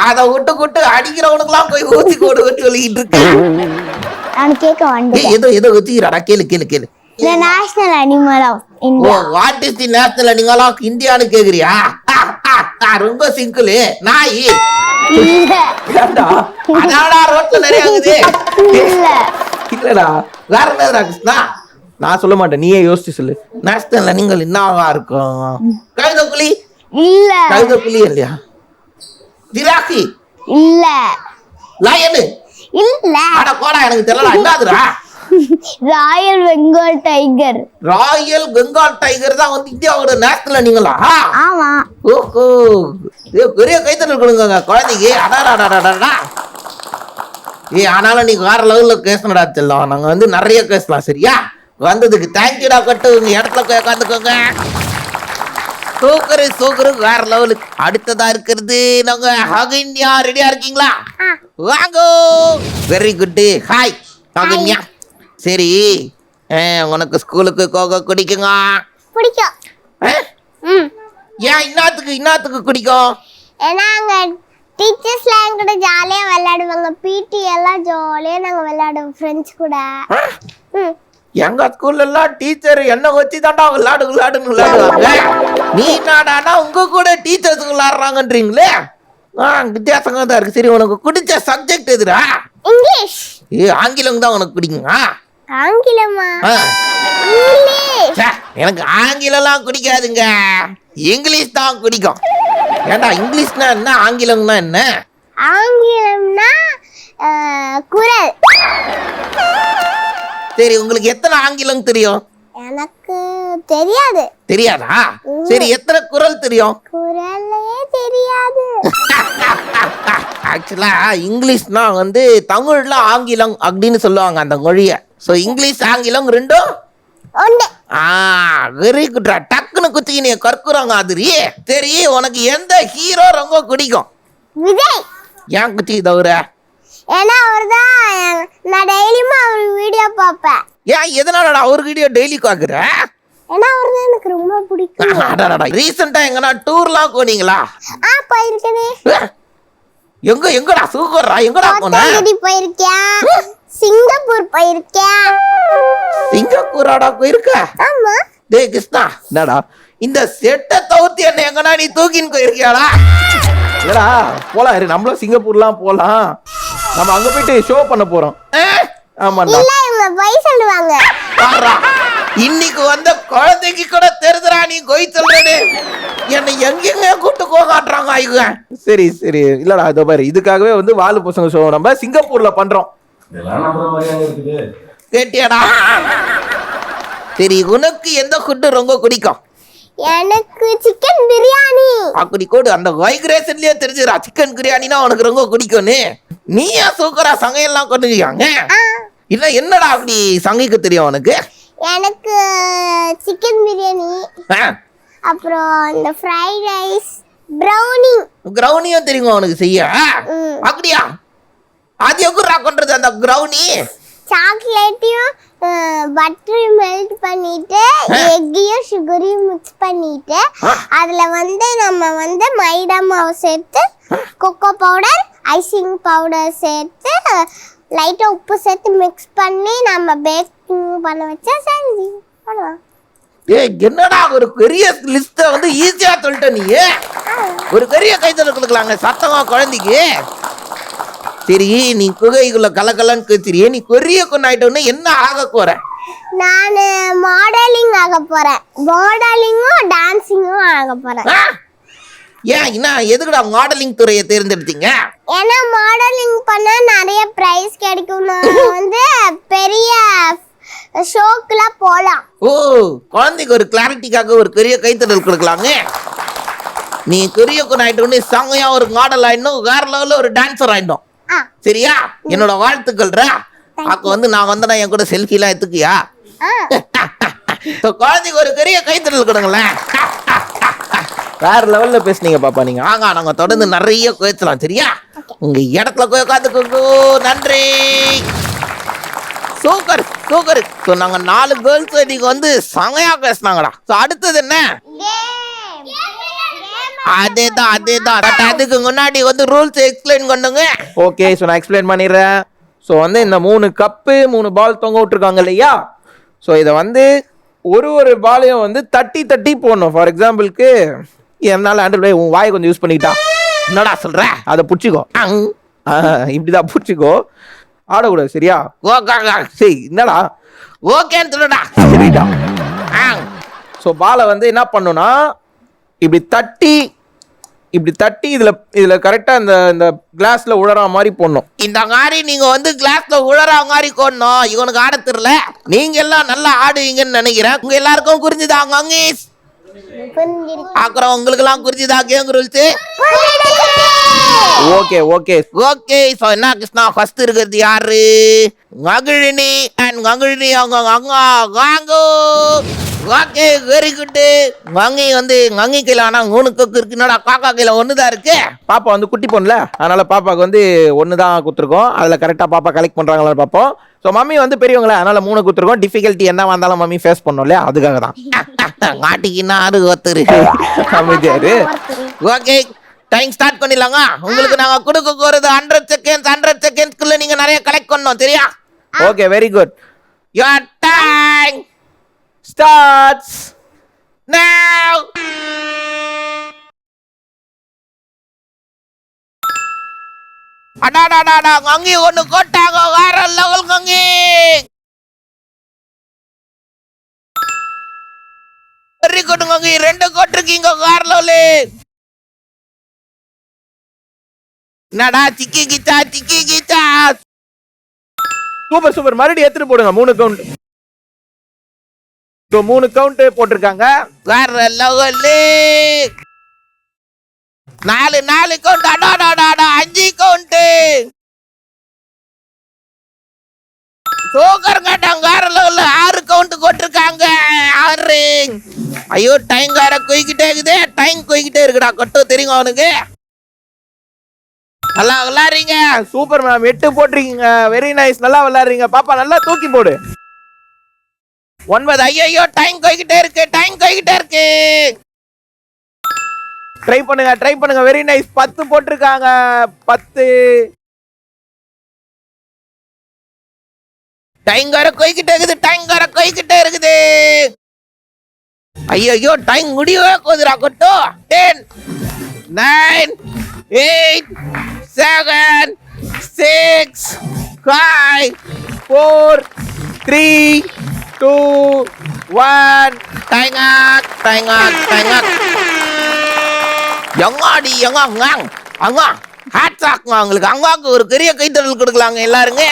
அத விட்டு அடிக்கிறவனுக்கு எல்லாம் போய் ஊசி போடுன்னு சொல்லிட்டு இருக்கேன். நான் கேட்க வந்தேன். ஏதோ வச்சுக்கிறாடா, கேளு. The national animal of India. What is the national animal of India னு கேக்குறியா? ரொம்ப சிம்பிள். நாய். ஏண்டா அதாடா ரோட்ல நிறைய ஆகுது. இல்லடா வேற என்னடா கிருஷ்ணா? நான் சொல்ல மாட்டேன், நீயே யோசிச்சு சொல்லு. நேஷனல் அனிமல் என்னவா இருக்கும்? கழுதைப்புலி இல்ல. கழுதைப்புலி இல்லையா? ஜிராஃபி இல்ல. லயன் இல்ல. அட போடா, எனக்கு தெரியல. என்னதுடா? Royal Bengal tiger. Royal Bengal tiger தான் வந்து இந்தியாவோட நேஷனல் அனிமலா? ஆமா. ஓஹோ, பெரிய கைத்தறல் கொடுங்க குழந்தைக்கு. அடாடாடாடாடா. ஆனாலும் நீ வேற லெவல்ல பேசணுடா செல்லம். நாங்க வந்து நிறைய பேசலாம். சரியா? வந்ததுக்கு தேங்க்யூடா. கட்டு உங்க இடத்துல உட்காந்துக்கோங்க. சூக்கரு வேற லெவலுக்கு. அடுத்ததா இருக்கிறது நாங்க அகன்யா. ரெடியா இருக்கீங்களா? வாங்கோ. Very good. ஹாய் அகன்யா. சரி, உனக்கு ஸ்கூலுக்கு போக பிடிக்குங்க? பிடிக்கும். ஏன் இன்னத்துக்கு பிடிக்கும்? ஏன்னா அங்க டீச்சர்ஸ்லாம் என் கூட ஜாலியா விளையாடுவாங்க. பிடி எல்லாம் ஜாலியா நாங்க விளையாடுவோம் ஃப்ரெண்ட்ஸ் கூட. எங்க ஸ்கூல்ல எல்லாம் டீச்சர் என்ன வச்சு தாண்டா விளையாடுன்னு விளையாடுவாங்க. நீ நாடானா உங்க கூட டீச்சர்ஸ் விளையாடுறாங்கன்றீங்களே. வித்தியாசமா தான் இருக்கு. சரி, உனக்கு பிடிச்ச சப்ஜெக்ட் எதுடா? இங்கிலீஷ். ஆங்கிலம் தான் உனக்கு பிடிக்குமா? ஆங்கிலமா? இங்கிலீஷ். எனக்கு ஆங்கிலம்லாம் பிடிக்காதுங்க, இங்கிலீஷ் தான் பிடிக்கும். ஏண்டா இங்கிலீஷ்னா என்ன, ஆங்கிலம்னா என்ன? ஆங்கிலம்னா குரல். சரி, உங்களுக்கு எத்தனை ஆங்கிலம் தெரியும்? எனக்கு தெரியாது. தெரியாதா? சரி, எத்தனை குரல் தெரியும்? குரலே தெரியாது. ஆக்சுவலா இங்கிலீஷ்னா வந்து தமிழ்ல ஆங்கிலம் அப்படின்னு சொல்லுவாங்க அந்த மொழிய. சோ இங்கிலீஷ் ஆங்கிலம் ரெண்டும் ஒண்ணு. வெரி குட்ரா. டக்குன்னு குத்தி நீ கற்குறாங்க அது. சரி, உனக்கு எந்த ஹீரோ ரொம்ப பிடிக்கும்? விஜய். ஏன் குத்தி தவிர? ஏன்னா அவர்தான் நான் டெய்லியும் அவர் வீடியோ பார்ப்பேன். ஏன் எதனால அவர் வீடியோ டெய்லி பாக்குற? ஏன்னா அவர்தான் எனக்கு ரொம்ப பிடிக்கும். ரீசெண்டா எங்கனா டூர்லாம் போனீங்களா? போயிருக்கேனே. எங்கடா சூப்பர்ரா. எங்கடா போன? போயிருக்கேன். சிங்கப்பூர் போயிருக்கேன். சிங்கப்பூராடா போயிருக்க? ஆமா. டேய் கிருஷ்ணா, என்னடா இந்த செட்டை தவிர்த்து என்ன எங்கனா நீ தூக்கின்னு போயிருக்கியாடா? இல்லடா போலாம், இரு நம்மளும் சிங்கப்பூர்லாம் போலாம். நம்ம அங்க போயிட்டு ஷோ பண்ண போறோம். ஆமாடா. இல்ல இவங்க போய் சொல்லுவாங்க. இன்னைக்கு வந்த குழந்தைக்கு கூட தெரிதுடா நீ போய் சொல்றேன்னு. என்னை எங்கெங்க கூட்டு போகாட்டுறாங்க ஐயோ. சரி இல்லடா, இதோ பாரு, இதுக்காகவே வந்து வாலு பசங்க ஷோ நம்ம சிங்கப்பூர்ல பண்றோம். கேட்டியாடா? சரி, உனக்கு எந்த ஃபுட்டு ரொம்ப பிடிக்கும்? எனக்கு சிக்கன் பிரியாணி. அப்படி கூட அந்த வைக்ரேஷன்லயே தெரிஞ்சுடா சிக்கன் பிரியாணினா உனக்கு ரொம்ப பிடிக்கும்னு. நீயா சூக்கரா சமையல்லாம் கொண்டுருக்காங்க. இல்ல என்னடா அப்படி சமைக்க தெரியும் உனக்கு? எனக்கு சிக்கன் பிரியாணி, அப்புறம் இந்த ஃப்ரைட் ரைஸ், ப்ரௌனியும் தெரியுமா உனக்கு செய்ய? அப்படியா? அது எப்படிடா பண்றது அந்த ப்ரௌனி? சாக்லேட்டையும் பட்டரையும் மெல்ட் பண்ணிட்டு எக்கையும் சுகரையும் மிக்ஸ் பண்ணிட்டு அதுல வந்து நம்ம வந்து மைதா மாவு சேர்த்து கொக்கோ பவுடர், ஐசிங் பவுடர் சேர்த்து லைட்டா உப்பு சேர்த்து மிக்ஸ் பண்ணி நம்ம பேக்கிங் பண்ண வச்சா சரி பண்ணலாம். என்னடா ஒரு பெரிய லிஸ்ட வந்து ஈஸியா சொல்லிட்ட நீ. ஒரு பெரிய கைத்தல கொடுக்கலாங்க சத்தமா குழந்தைக்கு. சரி, நீ குகைக்குள்ள கலக்கலன்னு கேச்சிரியே, நீ பெரிய கொண்டாயிட்டோன்னு என்ன ஆக போற? நான் மாடலிங் ஆக போறேன். மாடலிங்கும் டான்சிங்கும் ஆக போறேன். ஏன் என்ன எதுக்குடா மாடலிங் துறையை தேர்ந்தெடுத்தீங்க? ஏன்னா மாடலிங் பண்ணா நிறைய பிரைஸ் கிடைக்கும். வந்து பெரிய ஷோக்குலாம் போலாம். ஓ, குழந்தைக்கு ஒரு கிளாரிட்டிக்காக ஒரு பெரிய கைத்தட்டல் கொடுக்கலாங்க. நீ பெரிய கொண்டு ஆயிட்டோன்னு செம்மையா ஒரு மாடல் ஆயிடணும், வேற லெவல்ல ஒரு டான்சர் ஆயிடும். சரியா? என்னோட வாழ்த்துக்கள்ரா. அப்ப வந்து நான் வந்தனா என் கூட செல்ஃபி எல்லாம் எடுத்துக்கியா? குழந்தைக்கு ஒரு பெரிய கைத்தட்டல் கொடுங்களேன். வேற லெவல்ல பேசுனீங்க பாப்பா நீங்க. ஆங்க நாங்க தொடர்ந்து நிறைய பேசலாம். சரியா? உங்க இடத்துல போய் உட்காந்துக்கோ. நன்றி. Super super. ஸோ நாங்க 4 கேர்ள்ஸ் இன்னைக்கு வந்து செமையா பேசினாங்கடா. ஸோ அடுத்தது என்ன? அதேதான். பட் அதுக்கு முன்னாடி வந்து ரூல்ஸ் எக்ஸ்பிளைன் பண்ணுங்க. ஓகே, ஸோ நான் எக்ஸ்பிளைன் பண்ணிடுறேன். ஸோ வந்து இந்த 3 கப்பு 3 பால் தொங்க விட்டுருக்காங்க இல்லையா? ஸோ இதை வந்து ஒரு பாலையும் வந்து தட்டி போடணும். ஃபார் எக்ஸாம்பிளுக்கு என்னால் ஆண்ட்ராய்டு உன் வாயை கொஞ்சம் யூஸ் பண்ணிக்கிட்டா. என்னடா சொல்ற? அதை பிடிச்சிக்கோ. இப்படிதான் பிடிச்சிக்கோ, ஆடக்கூடாது. சரியா? ஓகே. சரி, என்னடா ஓகேன்னு சொல்லுடா. சரிடா. ஸோ பாலை வந்து என்ன பண்ணுன்னா இப்படி தட்டி இதுல கரெக்டா இந்த கிளாஸ்ல உழற மாதிரி போடணும். இந்த மாதிரி நீங்க வந்து கிளாஸ்ல உழற மாதிரி போடணும். இவனுக்கு ஆட தெரியல. நீங்க எல்லாம் நல்லா ஆடுவீங்கன்னு நினைக்கிறேன். உங்க எல்லாருக்கும் புரிஞ்சுதா? அப்புறம் உங்களுக்கு எல்லாம் புரிஞ்சுதா கேம் ரூல்ஸ்? ஓகே. சோ என்ன கிருஷ்ணா, ஃபர்ஸ்ட் இருக்கிறது யாரு? மகிழினி அண்ட் மகிழினி அவங்க வாங்கோ. Okay, very good. மங்கி வந்து மங்கி கையில ஆனா 3 கொக்கு இருக்கு. என்னடா காக்கா கையில 1 தான் இருக்கு. பாப்பா வந்து குட்டி பொண்ணுல, அதனால பாப்பாக்கு வந்து 1 தான் கொடுத்துருக்கோம். அதுல கரெக்டா பாப்பா கலெக்ட் பண்றாங்களா பார்ப்போம். ஸோ மம்மி வந்து பெரியவங்கள, அதனால 3 கொடுத்துருக்கோம். டிஃபிகல்ட்டி என்ன வந்தாலும் மம்மி ஃபேஸ் பண்ணோம் இல்லையா, அதுக்காக தான். மாட்டிக்கின்னா ஆறு ஒருத்தரு அமைதியாரு. ஓகே, டைம் ஸ்டார்ட் பண்ணிடலாங்க. உங்களுக்கு நாங்க கொடுக்க போறது 100 செகண்ட்ஸ்க்குள்ள நீங்க நிறைய கலெக்ட் பண்ணணும். சரியா? Okay, very good. Your time starts now. அடாடாடாடா, கங்கி ஒண்ணு கோட்டாங்க. வேற level Gangi. Very good Gangi, 2 கோட்டிருக்கீங்க. வேற லெவலு. என்னடா சிக்கி கிச்சா. சூப்பர். மறுபடியும் எடுத்துட்டு போடுங்க. 3 கவுண்ட். 3 கவுண்ட் போட்டிருக்காங்க. வேற லெவலு. 4 கவுண்ட். அடாடாடாடா, 5 கவுண்ட். சூப்பர் கட்டாங்க. வேற லெவல்ல 6 கவுண்ட் போட்டிருக்காங்க. 6. ஐயோ, டைம் வேற போய்கிட்டே இருக்குது. இருக்குடா கொட்டு. தெரியுங்க அவனுக்கு. நல்லா விளையாடுறீங்க. Super ma'am. 8 போட்டிருக்கீங்க. Very nice. நல்லா விளையாடுறீங்க. பாப்பா நல்லா தூக்கி போடு. 9. ஐயோ, டைம் போய்கிட்டே இருக்கு. ட்ரை பண்ணுங்க. Very nice. 10 போட்டிருக்காங்க. 10. டைம் வர போய்கிட்டே இருக்குது. ஐயோ, டைம் முடியவே போகுதுடா கொட்டு. 10 9 8 7 6 5 4 3 2 1. Time out. எங்காடி ஹேட்ஸ் ஆக்குங்க அவங்களுக்கு. அங்காக்கு ஒரு பெரிய கைத்தறல் கொடுக்கலாங்க எல்லாருங்க.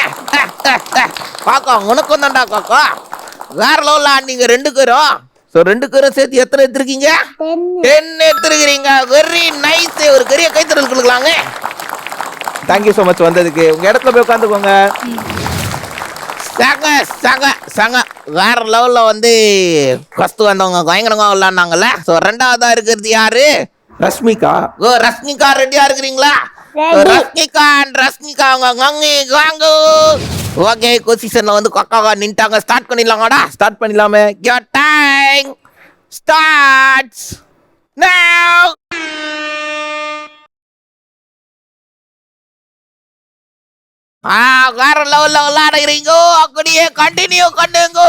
காக்கா, உனக்கும் தான்டா காக்கா. வேற லெவல்ல ஆடிங்க 2 பேரும். ஸோ 2 பேரும் சேர்த்து எத்தனை எடுத்துருக்கீங்க? 10 எடுத்துருக்கிறீங்க. Very nice. ஒரு பெரிய கைத்தறல் கொடுக்கலாங்க. தேங்க்யூ ஸோ மச் வந்ததுக்கு. உங்க இடத்துல போய் உட்காந்துக்கோங்க. சங்க வேற லெவல்ல வந்து கஸ்து வந்தவங்க பயங்கரமா விளையாண்டாங்கல்ல. ஸோ 2வதா இருக்கிறது யாரு? ரஷ்மிகா. ரஷ்மிகா ரெடியா இருக்கிறீங்களா? ரஷ்மிகா வாங்க. ஓகே, பொசிஷன்ல வந்து கொக்காவா நின்ட்டாங்க. ஸ்டார்ட் பண்ணிடலாமாடா? ஸ்டார்ட் பண்ணிடலாமே. Your time starts now. வேற லெவல்ல விளையாடுறீங்க. அப்படியே கண்டினியூ பண்ணுங்க.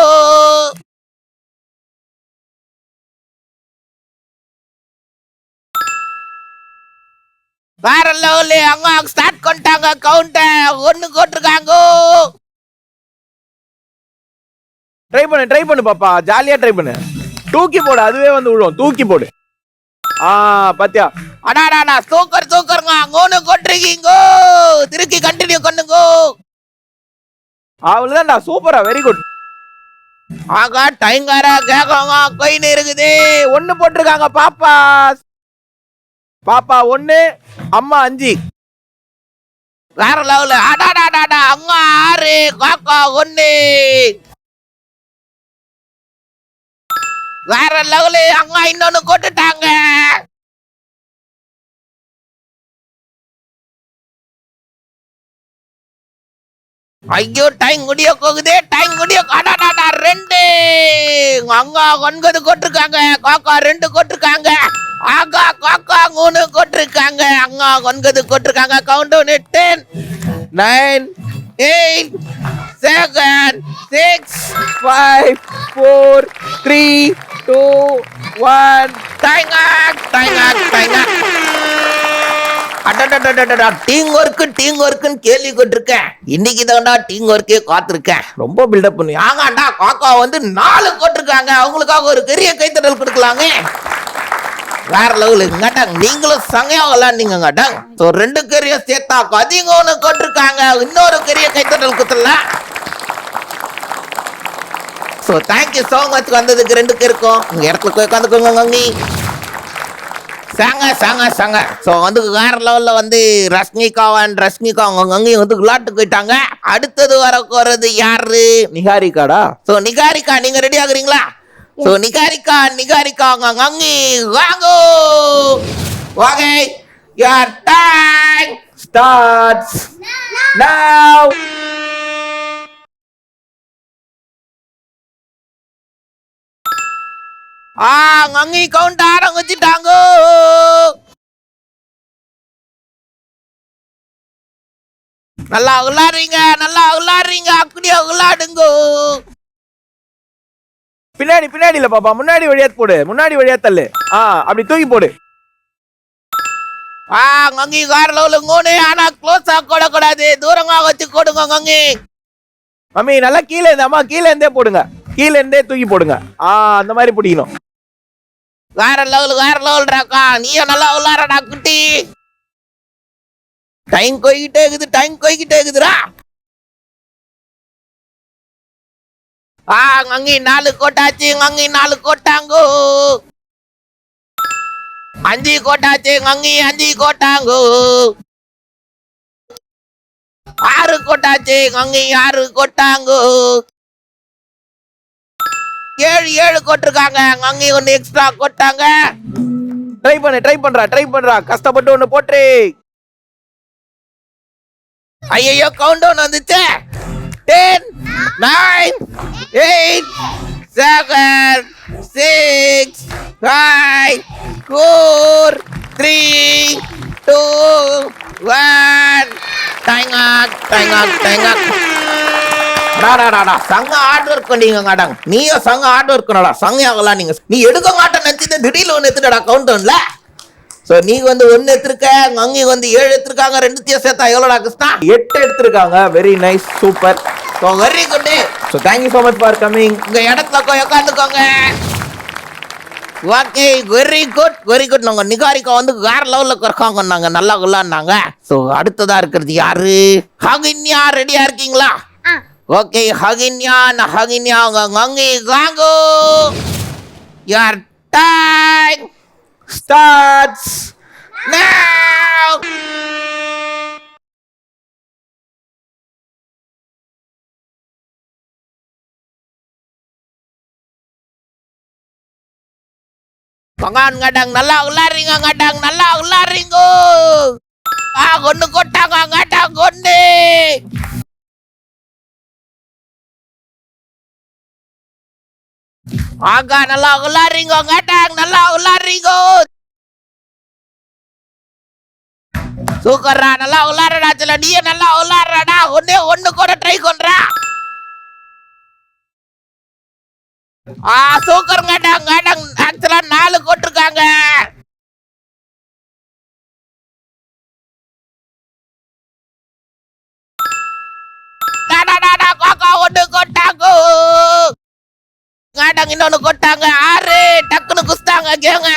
வேற லெவல்ல அங்க ஸ்டார்ட் பண்ணிட்டாங்க. கவுண்ட் 1 போட்டிருக்காங்க. ட்ரை பண்ணு பாப்பா. ஜாலியா ட்ரை பண்ணு. தூக்கி போடு. அதுவே வந்து விழும். தூக்கி போடு. பாத்தியா? அடாடாடா சூக்கர் சூக்கருங்க அங்கோன்னு கொட்டுறீங்க திருக்கி கண்டினியூ பண்ணுங்க அவ்வளவுதான்டா சூப்பரா வெரி குட் ஆகா டைங்கார கேட்கவங்க கொயின்னு இருக்குது ஒண்ணு போட்டிருக்காங்க பாப்பா பாப்பா 1 அம்மா 5 வேற லெவலு அடாடாடாடா அங்க 6 காக்கா 1 வேற லெவலு அங்க இன்னொன்னு கொட்டுட்டாங்க ஐயோ டைம் முடிய போகுதே டைம் முடிய அடாடாடா 2 அங்க 9 கொட்டிருக்காங்க காக்கா 2 கொட்டிருக்காங்க ஆகா காக்கா 3 கொட்டிருக்காங்க அங்க 9 கொட்டிருக்காங்க கவுண்ட் டவுன் 10 9 8 7 6 5 4 3 2 1 டைம் அடடடடடடா டீம் ஒர்க்குன்னு கேள்விப்பட்டிருக்கேன் இன்னைக்கு தான்டா டீம் ஒர்க்கே காத்திருக்கேன் ரொம்ப பில்டப் பண்ணி ஆகாண்டா காக்கா வந்து 4 கொட்டிருக்காங்க அவங்களுக்காக ஒரு பெரிய கைத்தட்டல் கொடுக்கலாங்க வேற லெவலு கட்டாங்க நீங்களும் சங்கையா விளாண்டீங்க கட்டாங்க ஸோ 2 பெரிய சேர்த்தா அதிக ஒன்று கொட்டிருக்காங்க இன்னொரு பெரிய கைத்தட்டல் குத்தலாம் ஸோ தேங்க்யூ ஸோ மச் வந்ததுக்கு 2 பேருக்கும் உங்க இடத்துல போய் உட்காந்துக்கோங்க நீ சாங்க ஸோ வந்து வேற லெவல்ல வந்து ரஷ்மிகா அவங்க அங்கேயும் வந்து விளையாட்டு போயிட்டாங்க அடுத்தது வரது யாரு நிகாரிகாடா ஸோ நிகாரிகா நீங்க ரெடி ஆகுறீங்களா ஸோ நிகாரிகா அவங்க அங்கே வாங்கோ okay your time starts now அங்கே கவுண்ட் ஆரம்பிச்சுட்டாங்க நல்லா விளாடுறீங்க அப்படியே விளாடுங்க பின்னாடி இல்ல பாப்பா முன்னாடி வழியா போடு முன்னாடி வழியா தள்ளு அப்படி தூக்கி போடு அங்கே வேற லெவலுங்கோனே ஆனா க்ளோஸா கூடாது தூரமா வச்சு கொடுங்க அங்கே மம்மி நல்லா கீழே இருந்தே போடுங்க கீழே இருந்தே தூக்கி போடுங்க அந்த மாதிரி பிடிக்கணும் வேற லெவல்ராக்கா நீயும் நல்லா விளாடுறடா குட்டி டைம் போய்கிட்டே இருக்குதுடா அங்கே 4 கோட்டாச்சு அங்கே 4 கோட்டாங்கோ 5 கோட்டாச்சு அங்கே 5 கோட்டாங்கோ 6 கோட்டாச்சு அங்கே 6 கோட்டாங்கோ 7 கொட்டிருக்காங்க அங்கே ஒன்னு எக்ஸ்ட்ரா கொட்டாங்க ட்ரை பண்றா கஷ்டப்பட்டு ஒண்ணு போட்டு ஐயோ கவுண்ட் டவுன் வந்துச்சு 10 9 8 7 6 5 4 3 2 1 டைம் சங்க ஹார்ட் ஒர்க் பண்ணீங்க காட்டாங்க நீயும் சங்க ஹார்ட் ஒர்க் பண்ணடா சங்கையாகலாம் நீங்க நீ எடுக்க மாட்டேன்னு நினைச்சிட்டு திடீர்னு 1 எடுத்துடா கவுண்ட் டவுன்ல சோ நீங்க வந்து 1 எடுத்திருக்க அங்கே வந்து 7 எடுத்திருக்காங்க 2 சேர்த்தா எவ்வளோடா கிருஷ்ணா 8 எடுத்திருக்காங்க very nice super so very good so thank you so much for coming உங்க இடத்துல போய் உட்காந்துக்கோங்க ஓகே வெரி குட் நாங்க நிகாரிகா வந்து வேற லெவல்ல இருக்காங்க நாங்க நல்லா விளாண்டாங்க ஸோ அடுத்ததா இருக்கிறது யாரு ஹகின்யா ரெடியா இருக்கீங்களா ஓகே ஹகின்யா அங்கே வாங்கோ your time starts now பங்கான் கடang நல்லா விளாடுறீங்க கொண்டு கொட்டாங்க கடang கொண்டு ஆகா நல்லா விளாடுறீங்க கடang நல்லா விளாடுறீங்க சூக்கர்ரா நல்லா விளாடுறடா சில நீ நல்லா விளாடுறடா ஒண்ணு கூட ட்ரை பண்றா சூக்கர் கடang ஆக்சுவலா 4 கொட்டிருக்காங்க காக்கா ஒண்ணு கொட்டாங்க கடang இன்னொன்னு கொட்டாங்க 6 டக்குன்னு குஸ்தாங்க கேங்க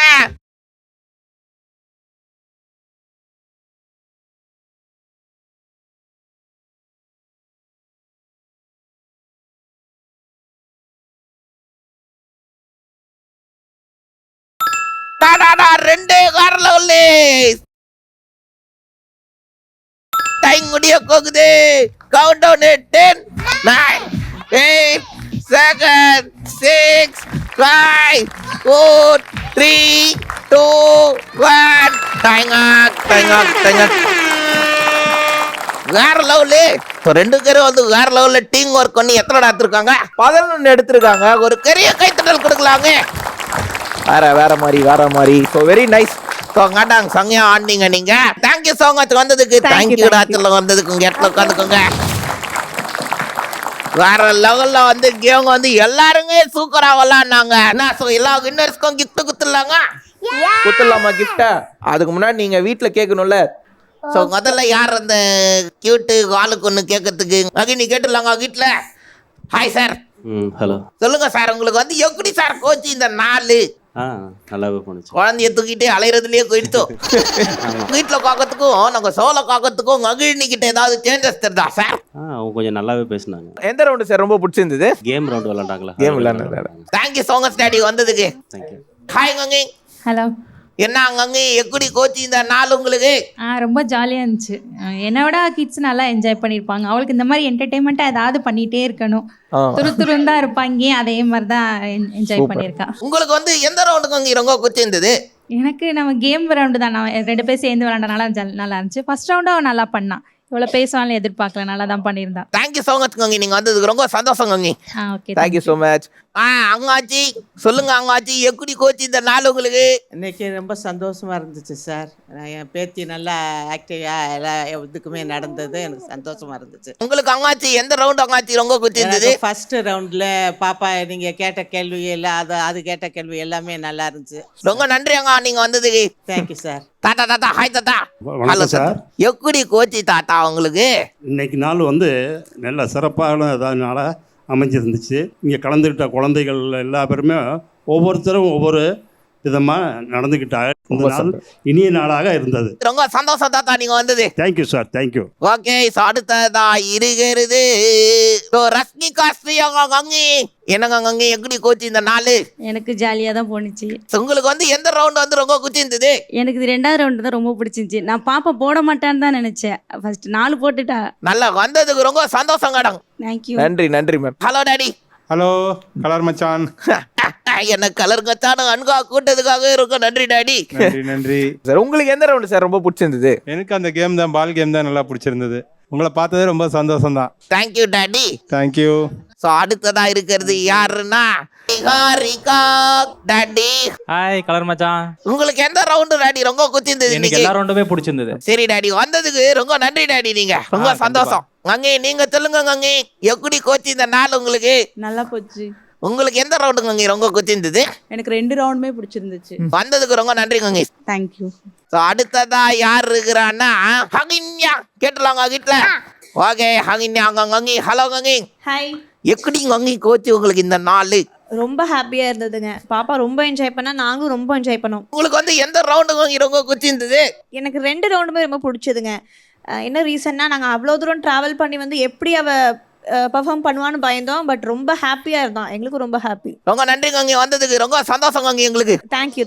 லெவல்லே டைம் முடிய போகுது. கவுண்ட் டவுன் 10 9 8 7 6 5 4 3 2 1 டைம் வேற லெவலு. ரெண்டு பேரும் வந்து வேற லெவல்ல டீம் ஒர்க் பண்ணி எத்தனை எடுத்திருக்காங்க? 11 எடுத்திருக்காங்க. ஒரு பெரிய கைத்தட்டல் கொடுக்கலாங்க. வேற மாதிரி so very nice. So காட்டாங்க Sangaiah ஆடினீங்க நீங்க. தேங்க்யூ ஸோ மச் வந்ததுக்கு. தேங்க்யூ டாச்சில் வந்ததுக்கு இடத்துல உட்காந்துக்கோங்க. வேற லெவல்ல வந்து கேம் வந்து எல்லாருமே சூப்பரா விளாண்டாங்க. என்ன ஸோ எல்லா வின்னர்ஸ்க்கும் கிஃப்ட் குத்துலாமா கிஃப்டா? அதுக்கு முன்னாடி நீங்க வீட்டுல கேட்கணும்ல. ஸோ முதல்ல யார் அந்த கியூட்டு வாளுக்கு ஒன்று கேட்கறதுக்கு நீ கேட்டுலாங்க வீட்டில். Hi sir. ஹலோ. சொல்லுங்க சார், உங்களுக்கு வந்து எப்படி சார் கோச்சு இந்த 4 நல்லாவே போணுச்சு. குழந்தைய தூக்கிட்டு அலையிறதுலயே போயிடுத்தோம். வீட்டில் காக்கிறதுக்கும் நாங்கள் சோள காக்கிறதுக்கும் மகிழ்னிக்கிட்ட ஏதாவது சேஞ்சஸ் தெரியுதா சார்? அவங்க கொஞ்சம் நல்லாவே பேசினாங்க. எந்த ரவுண்டு சார் ரொம்ப பிடிச்சிருந்தது? கேம் ரவுண்டு விளாண்டாங்களா? கேம் விளாண்டாங்க. தேங்க்யூ ஸோ மச் டாடி வந்ததுக்கு. தேங்க்யூ. ஹாய் கங்கி. ஹலோ. என்ன அங்கங்க எப்படி கோச்சு இந்த 4 உங்களுக்கு? ரொம்ப ஜாலியாக இருந்துச்சு. என்னை விட கிட்ஸ் நல்லா என்ஜாய் பண்ணியிருப்பாங்க. அவளுக்கு இந்த மாதிரி என்டர்டெயின்மெண்ட்டாக ஏதாவது பண்ணிகிட்டே இருக்கணும். துருத்துருந்தா இருப்பாங்க, அதே மாதிரி தான் என்ஜாய் பண்ணியிருக்கா. உங்களுக்கு வந்து எந்த ரவுண்டுக்கு அங்கே ரொம்ப பிடிச்சிருந்தது? எனக்கு நம்ம கேம் ரவுண்டு தான். நான் 2 பேர் சேர்ந்து விளாண்டனால நல்லா இருந்துச்சு. ஃபர்ஸ்ட் ரவுண்டு அவன் நல்லா பண்ணான். இவ்வளோ பேசுவான்னு எதிர்பார்க்கல, நல்லா தான் பண்ணியிருந்தான். தேங்க்யூ ஸோ மச் கங்கி, நீங்கள் வந்ததுக்கு ரொம்ப சந்தோஷம் Gangi. Okay, thank you so much. அங்காச்சி சொல்லுங்க அங்காச்சி, எப்படி கோச்சு இந்த 4 உங்களுக்கு? இன்றைக்கி ரொம்ப சந்தோஷமாக இருந்துச்சு சார். என் பேத்தி நல்லா ஆக்டிவாக எல்லா இதுக்குமே நடந்தது, எனக்கு சந்தோஷமாக இருந்துச்சு. உங்களுக்கு அங்காச்சி எந்த ரவுண்டு அங்காச்சி ரொம்ப பிடிச்சிருந்தது? ஃபர்ஸ்ட் ரவுண்டில் பாப்பா நீங்கள் கேட்ட கேள்வி எல்லாம் அது கேட்ட கேள்வி எல்லாமே நல்லா இருந்துச்சு. ரொம்ப நன்றி அங்கா நீங்கள் வந்ததுக்கு. Thank you sir. தாத்தா ஹாய் தாத்தா. வணக்கம் சார். எப்படி கோச்சு தாத்தா உங்களுக்கு? இன்னைக்கு நாள் வந்து நல்ல சிறப்பான நாள அமைஞ்சிருந்துச்சு. இங்கே கலந்துக்கிட்ட குழந்தைகள் எல்லா பேருமே ஒவ்வொருத்தரும் ஒவ்வொரு விதமாக நடந்துக்கிட்டாங்க. இந்த நாள் இனிய நாளாக இருந்தது. ரொம்ப சந்தோஷம் தாத்தா நீங்க வந்தது. Thank you sir, thank you. ஓகே, அடுத்ததா இருக்கிறது ரஷ்மிகா ஸ்ரீ கங்கி. என்னங்க கங்கி எப்படி கோச்சு இந்த 4? எனக்கு ஜாலியாக தான் போணுச்சு. உங்களுக்கு வந்து எந்த ரவுண்ட் வந்து ரொம்ப பிடிச்சிருந்தது? எனக்கு இது 2வது ரவுண்டு தான் ரொம்ப பிடிச்சிருந்துச்சு. நான் பாப்பா போட மாட்டான்னு தான் நினைச்சேன். ஃபர்ஸ்ட் 4 போட்டுட்டா. நல்லா வந்ததுக்கு ரொம்ப சந்தோஷம் கடங்க. தேங்க்யூ. நன்றி ma'am. Hello daddy. Hello colour மச்சான். என்ன கலர் மச்சான் அன்கா கூட்டதுக்காக ரொம்ப நன்றி டாடி. நன்றி சார். உங்களுக்கு எந்த ரவுண்டு சார் ரொம்ப பிடிச்சிருந்தது? எனக்கு அந்த கேம் தான், பால் கேம் தான் நல்லா பிடிச்சிருந்தது. உங்களை பார்த்ததே ரொம்ப சந்தோஷம் தான். Thank you daddy. தேங்க்யூ. ஸோ அடுத்ததா இருக்கிறது யாருன்னா டாடி. ஹாய் கலர் மச்சான். உங்களுக்கு எந்த ரவுண்டு டாடி ரொம்ப பிடிச்சிருந்தது? எனக்கு எல்லா ரவுண்டுமே பிடிச்சிருந்தது. சரி டாடி வந்ததுக்கு ரொம்ப நன்றி டாடி. நீங்க ரொம்ப சந்தோஷம். கங்கி நீங்க சொல்லுங்க கங்கி, எப்படி கோச்சு இந்த 4 உங்களுக்கு? நல்லா போச்சு. உங்களுக்கு எந்த ரவுண்டு கங்கி ரொம்ப பிடிச்சிருந்தது? எனக்கு 2 ரவுண்டுமே பிடிச்சிருந்துச்சு. வந்ததுக்கு ரொம்ப நன்றி கங்கி. தேங்க்யூ. ஸோ அடுத்ததா யார் இருக்கிறான்னா ஹகின்யா. கேட்டலாங்க வீட்டில். ஓகே ஹகின்யா கங்கி. ஹலோ கங்கி. ஹாய். எப்படி கங்கி கோச்சு உங்களுக்கு இந்த 4? ரொம்ப ஹாப்பியாக இருந்ததுங்க. பாப்பா ரொம்ப என்ஜாய் பண்ணா, நாங்களும் ரொம்ப என்ஜாய் பண்ணோம். உங்களுக்கு வந்து எந்த ரவுண்டு கங்கி ரொம்ப பிடிச்சிருந்தது? எனக்கு 2 ரவுண்டுமே ரொம்ப பிடிச்சதுங்க. என்ன ரீசன்னா, நாங்கள் அவ்வளோ தூரம் ட்ராவல் பண்ணி வந்து எப்படி அவள் பர்ஃபார்ம் பண்ணுவான்னு பயந்தோம். பட் ரொம்ப ஹாப்பியாக இருந்தான். எங்களுக்கு ரொம்ப ஹாப்பி. ரொம்ப நன்றி கங்கி வந்ததுக்கு. ரொம்ப சந்தோஷம் கங்கி எங்களுக்கு. தேங்க்யூ.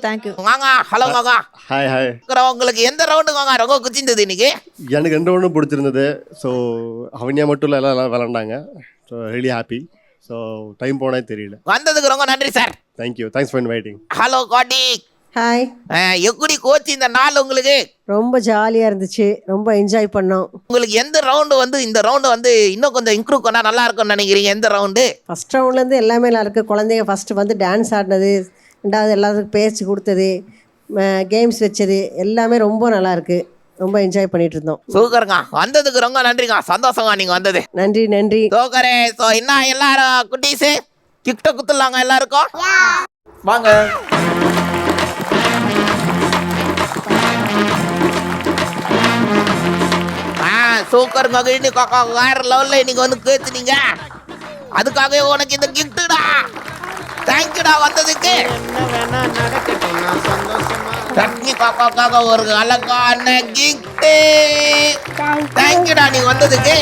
வாங்க. ஹலோ வாங்க. ஹாய். உங்களுக்கு எந்த ரவுண்டு வாங்க ரொம்ப பிடிச்சிருந்தது இன்னைக்கு? எனக்கு 2 ரவுண்டும் பிடிச்சிருந்தது. ஸோ அவனியா மட்டும் இல்லை, எல்லாம் விளாண்டாங்க. So really happy. So time போனே தெரியல. வந்ததுக்கு ரொம்ப நன்றி sir. Thank you. Thanks for inviting. Hello காட்டி. ஹாய். எப்படி கோச்சு இந்த 4 உங்களுக்கு? ரொம்ப ஜாலியாக இருந்துச்சு. ரொம்ப என்ஜாய் பண்ணோம். உங்களுக்கு எந்த ரவுண்டு வந்து இந்த ரவுண்டு வந்து இன்னும் கொஞ்சம் இம்ப்ரூவ் பண்ணால் நல்லா இருக்கும்னு நினைக்கிறீங்க? எந்த ரவுண்டு? ஃபஸ்ட் ரவுண்ட்லேருந்து எல்லாமே நல்லா இருக்குது. குழந்தைங்க ஃபஸ்ட்டு வந்து டான்ஸ் ஆடினது, 2வது எல்லாத்துக்கும் பேச்சு கொடுத்தது, கேம்ஸ் வச்சது எல்லாமே ரொம்ப நல்லா இருக்குது. ரொம்ப என்ஜாய் பண்ணிட்டு இருந்தோம். சூப்பருங்க. வந்ததுக்கு ரொம்ப நன்றிங்க. சந்தோஷங்க நீங்க வந்தது. நன்றி. சூப்பரே. ஸோ என்ன எல்லாரும் குட்டீஸு கிட்ட குத்துலாங்க எல்லாருக்கும். வாங்க. சூப்பர் மகிழ்ச்சி காக்கா. வேற லெவல்ல இன்னைக்கு வந்து கேட்டுனீங்க. அதுக்காக உனக்கு இந்த கிஃப்ட்டுடா. தேங்க்யூடா வந்ததுக்கு. ரஷ்மி காக்காக்காக ஒரு அழகான கிஃப்ட். தேங்க்யூடா நீ வந்ததுக்கு.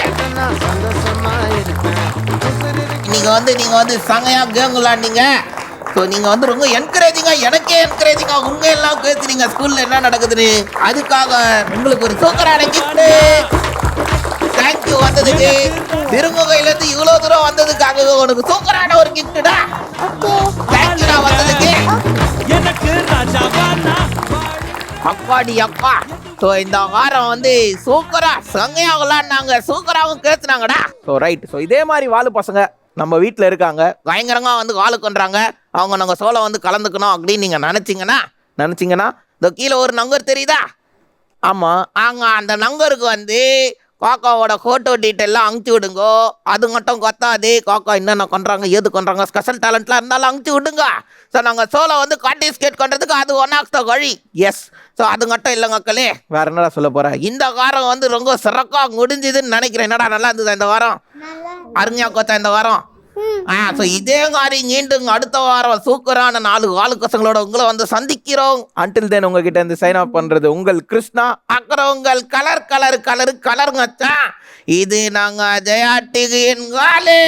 நீங்க வந்து சங்கையா கேம் விளாண்டீங்க. ஸோ நீங்கள் வந்து ரொம்ப என்கரேஜிங்காக, எனக்கே என்கரேஜிங்காக உங்க எல்லாம் பேசுறீங்க ஸ்கூலில் என்ன நடக்குதுன்னு. அதுக்காக உங்களுக்கு ஒரு சூப்பரான கிஃப்ட். தேங்க்யூ வந்ததுக்கு. திருமுகையிலேருந்து இவ்வளோ தூரம் வந்ததுக்காக உனக்கு சூப்பரான ஒரு கிஃப்ட்டுடா. தேங்க்யூடா வந்ததுக்கு. அப்பாடி அப்பா. ஸோ இந்த வாரம் வந்து சூப்பராக செங்கையாக விளாட்னாங்க, சூப்பராகவும் கேத்துனாங்கடா. So right. ஸோ இதே மாதிரி வாலு பசங்க நம்ம வீட்டில் இருக்காங்க, பயங்கரமாக வந்து வாழு கொண்டுறாங்க. அவங்க நாங்கள் சோலை வந்து கலந்துக்கணும் அப்படின்னு நீங்கள் நினச்சிங்கன்னா இந்த கீழே ஒரு நங்கர் தெரியுதா? ஆமாம், அந்த நங்கருக்கு வந்து காக்காவோட ஃபோட்டோ டீட்டெயிலாம் அனுப்பிச்சி விடுங்கோ. அது மட்டும் கொத்தாது, காக்கா என்னென்ன பண்ணுறாங்க, ஏது பண்ணுறாங்க, ஸ்பெஷல் டேலண்ட்லாம் இருந்தாலும் அனுப்பிச்சி விடுங்க. ஸோ நாங்கள் சோலை வந்து பார்ட்டிசிபேட் பண்ணுறதுக்கு அது ஒன் ஆஃப் த வழி. எஸ். ஸோ அது மட்டும் இல்லைங்க மக்களே, வேற என்னடா சொல்ல போகிறேன். இந்த வாரம் வந்து ரொம்ப சிறப்பாக முடிஞ்சுதுன்னு நினைக்கிறேன். என்னடா நல்லா இருந்தது இந்த வாரம்? அருமையாக கொத்தா இந்த வாரம். ஸோ இதே மாதிரி மீண்டும் அடுத்த வாரம் சூப்பரான 4 வாலு பசங்களோட உங்களை வந்து சந்திக்கிறோம். அன்டில் தென் உங்ககிட்ட இருந்து சைன் ஆஃப் பண்றது உங்கள் கிருஷ்ணா. அப்புறம் உங்கள் கலருங்கச்சா. இது நாங்க ஜெயா டிவியின் வாலு.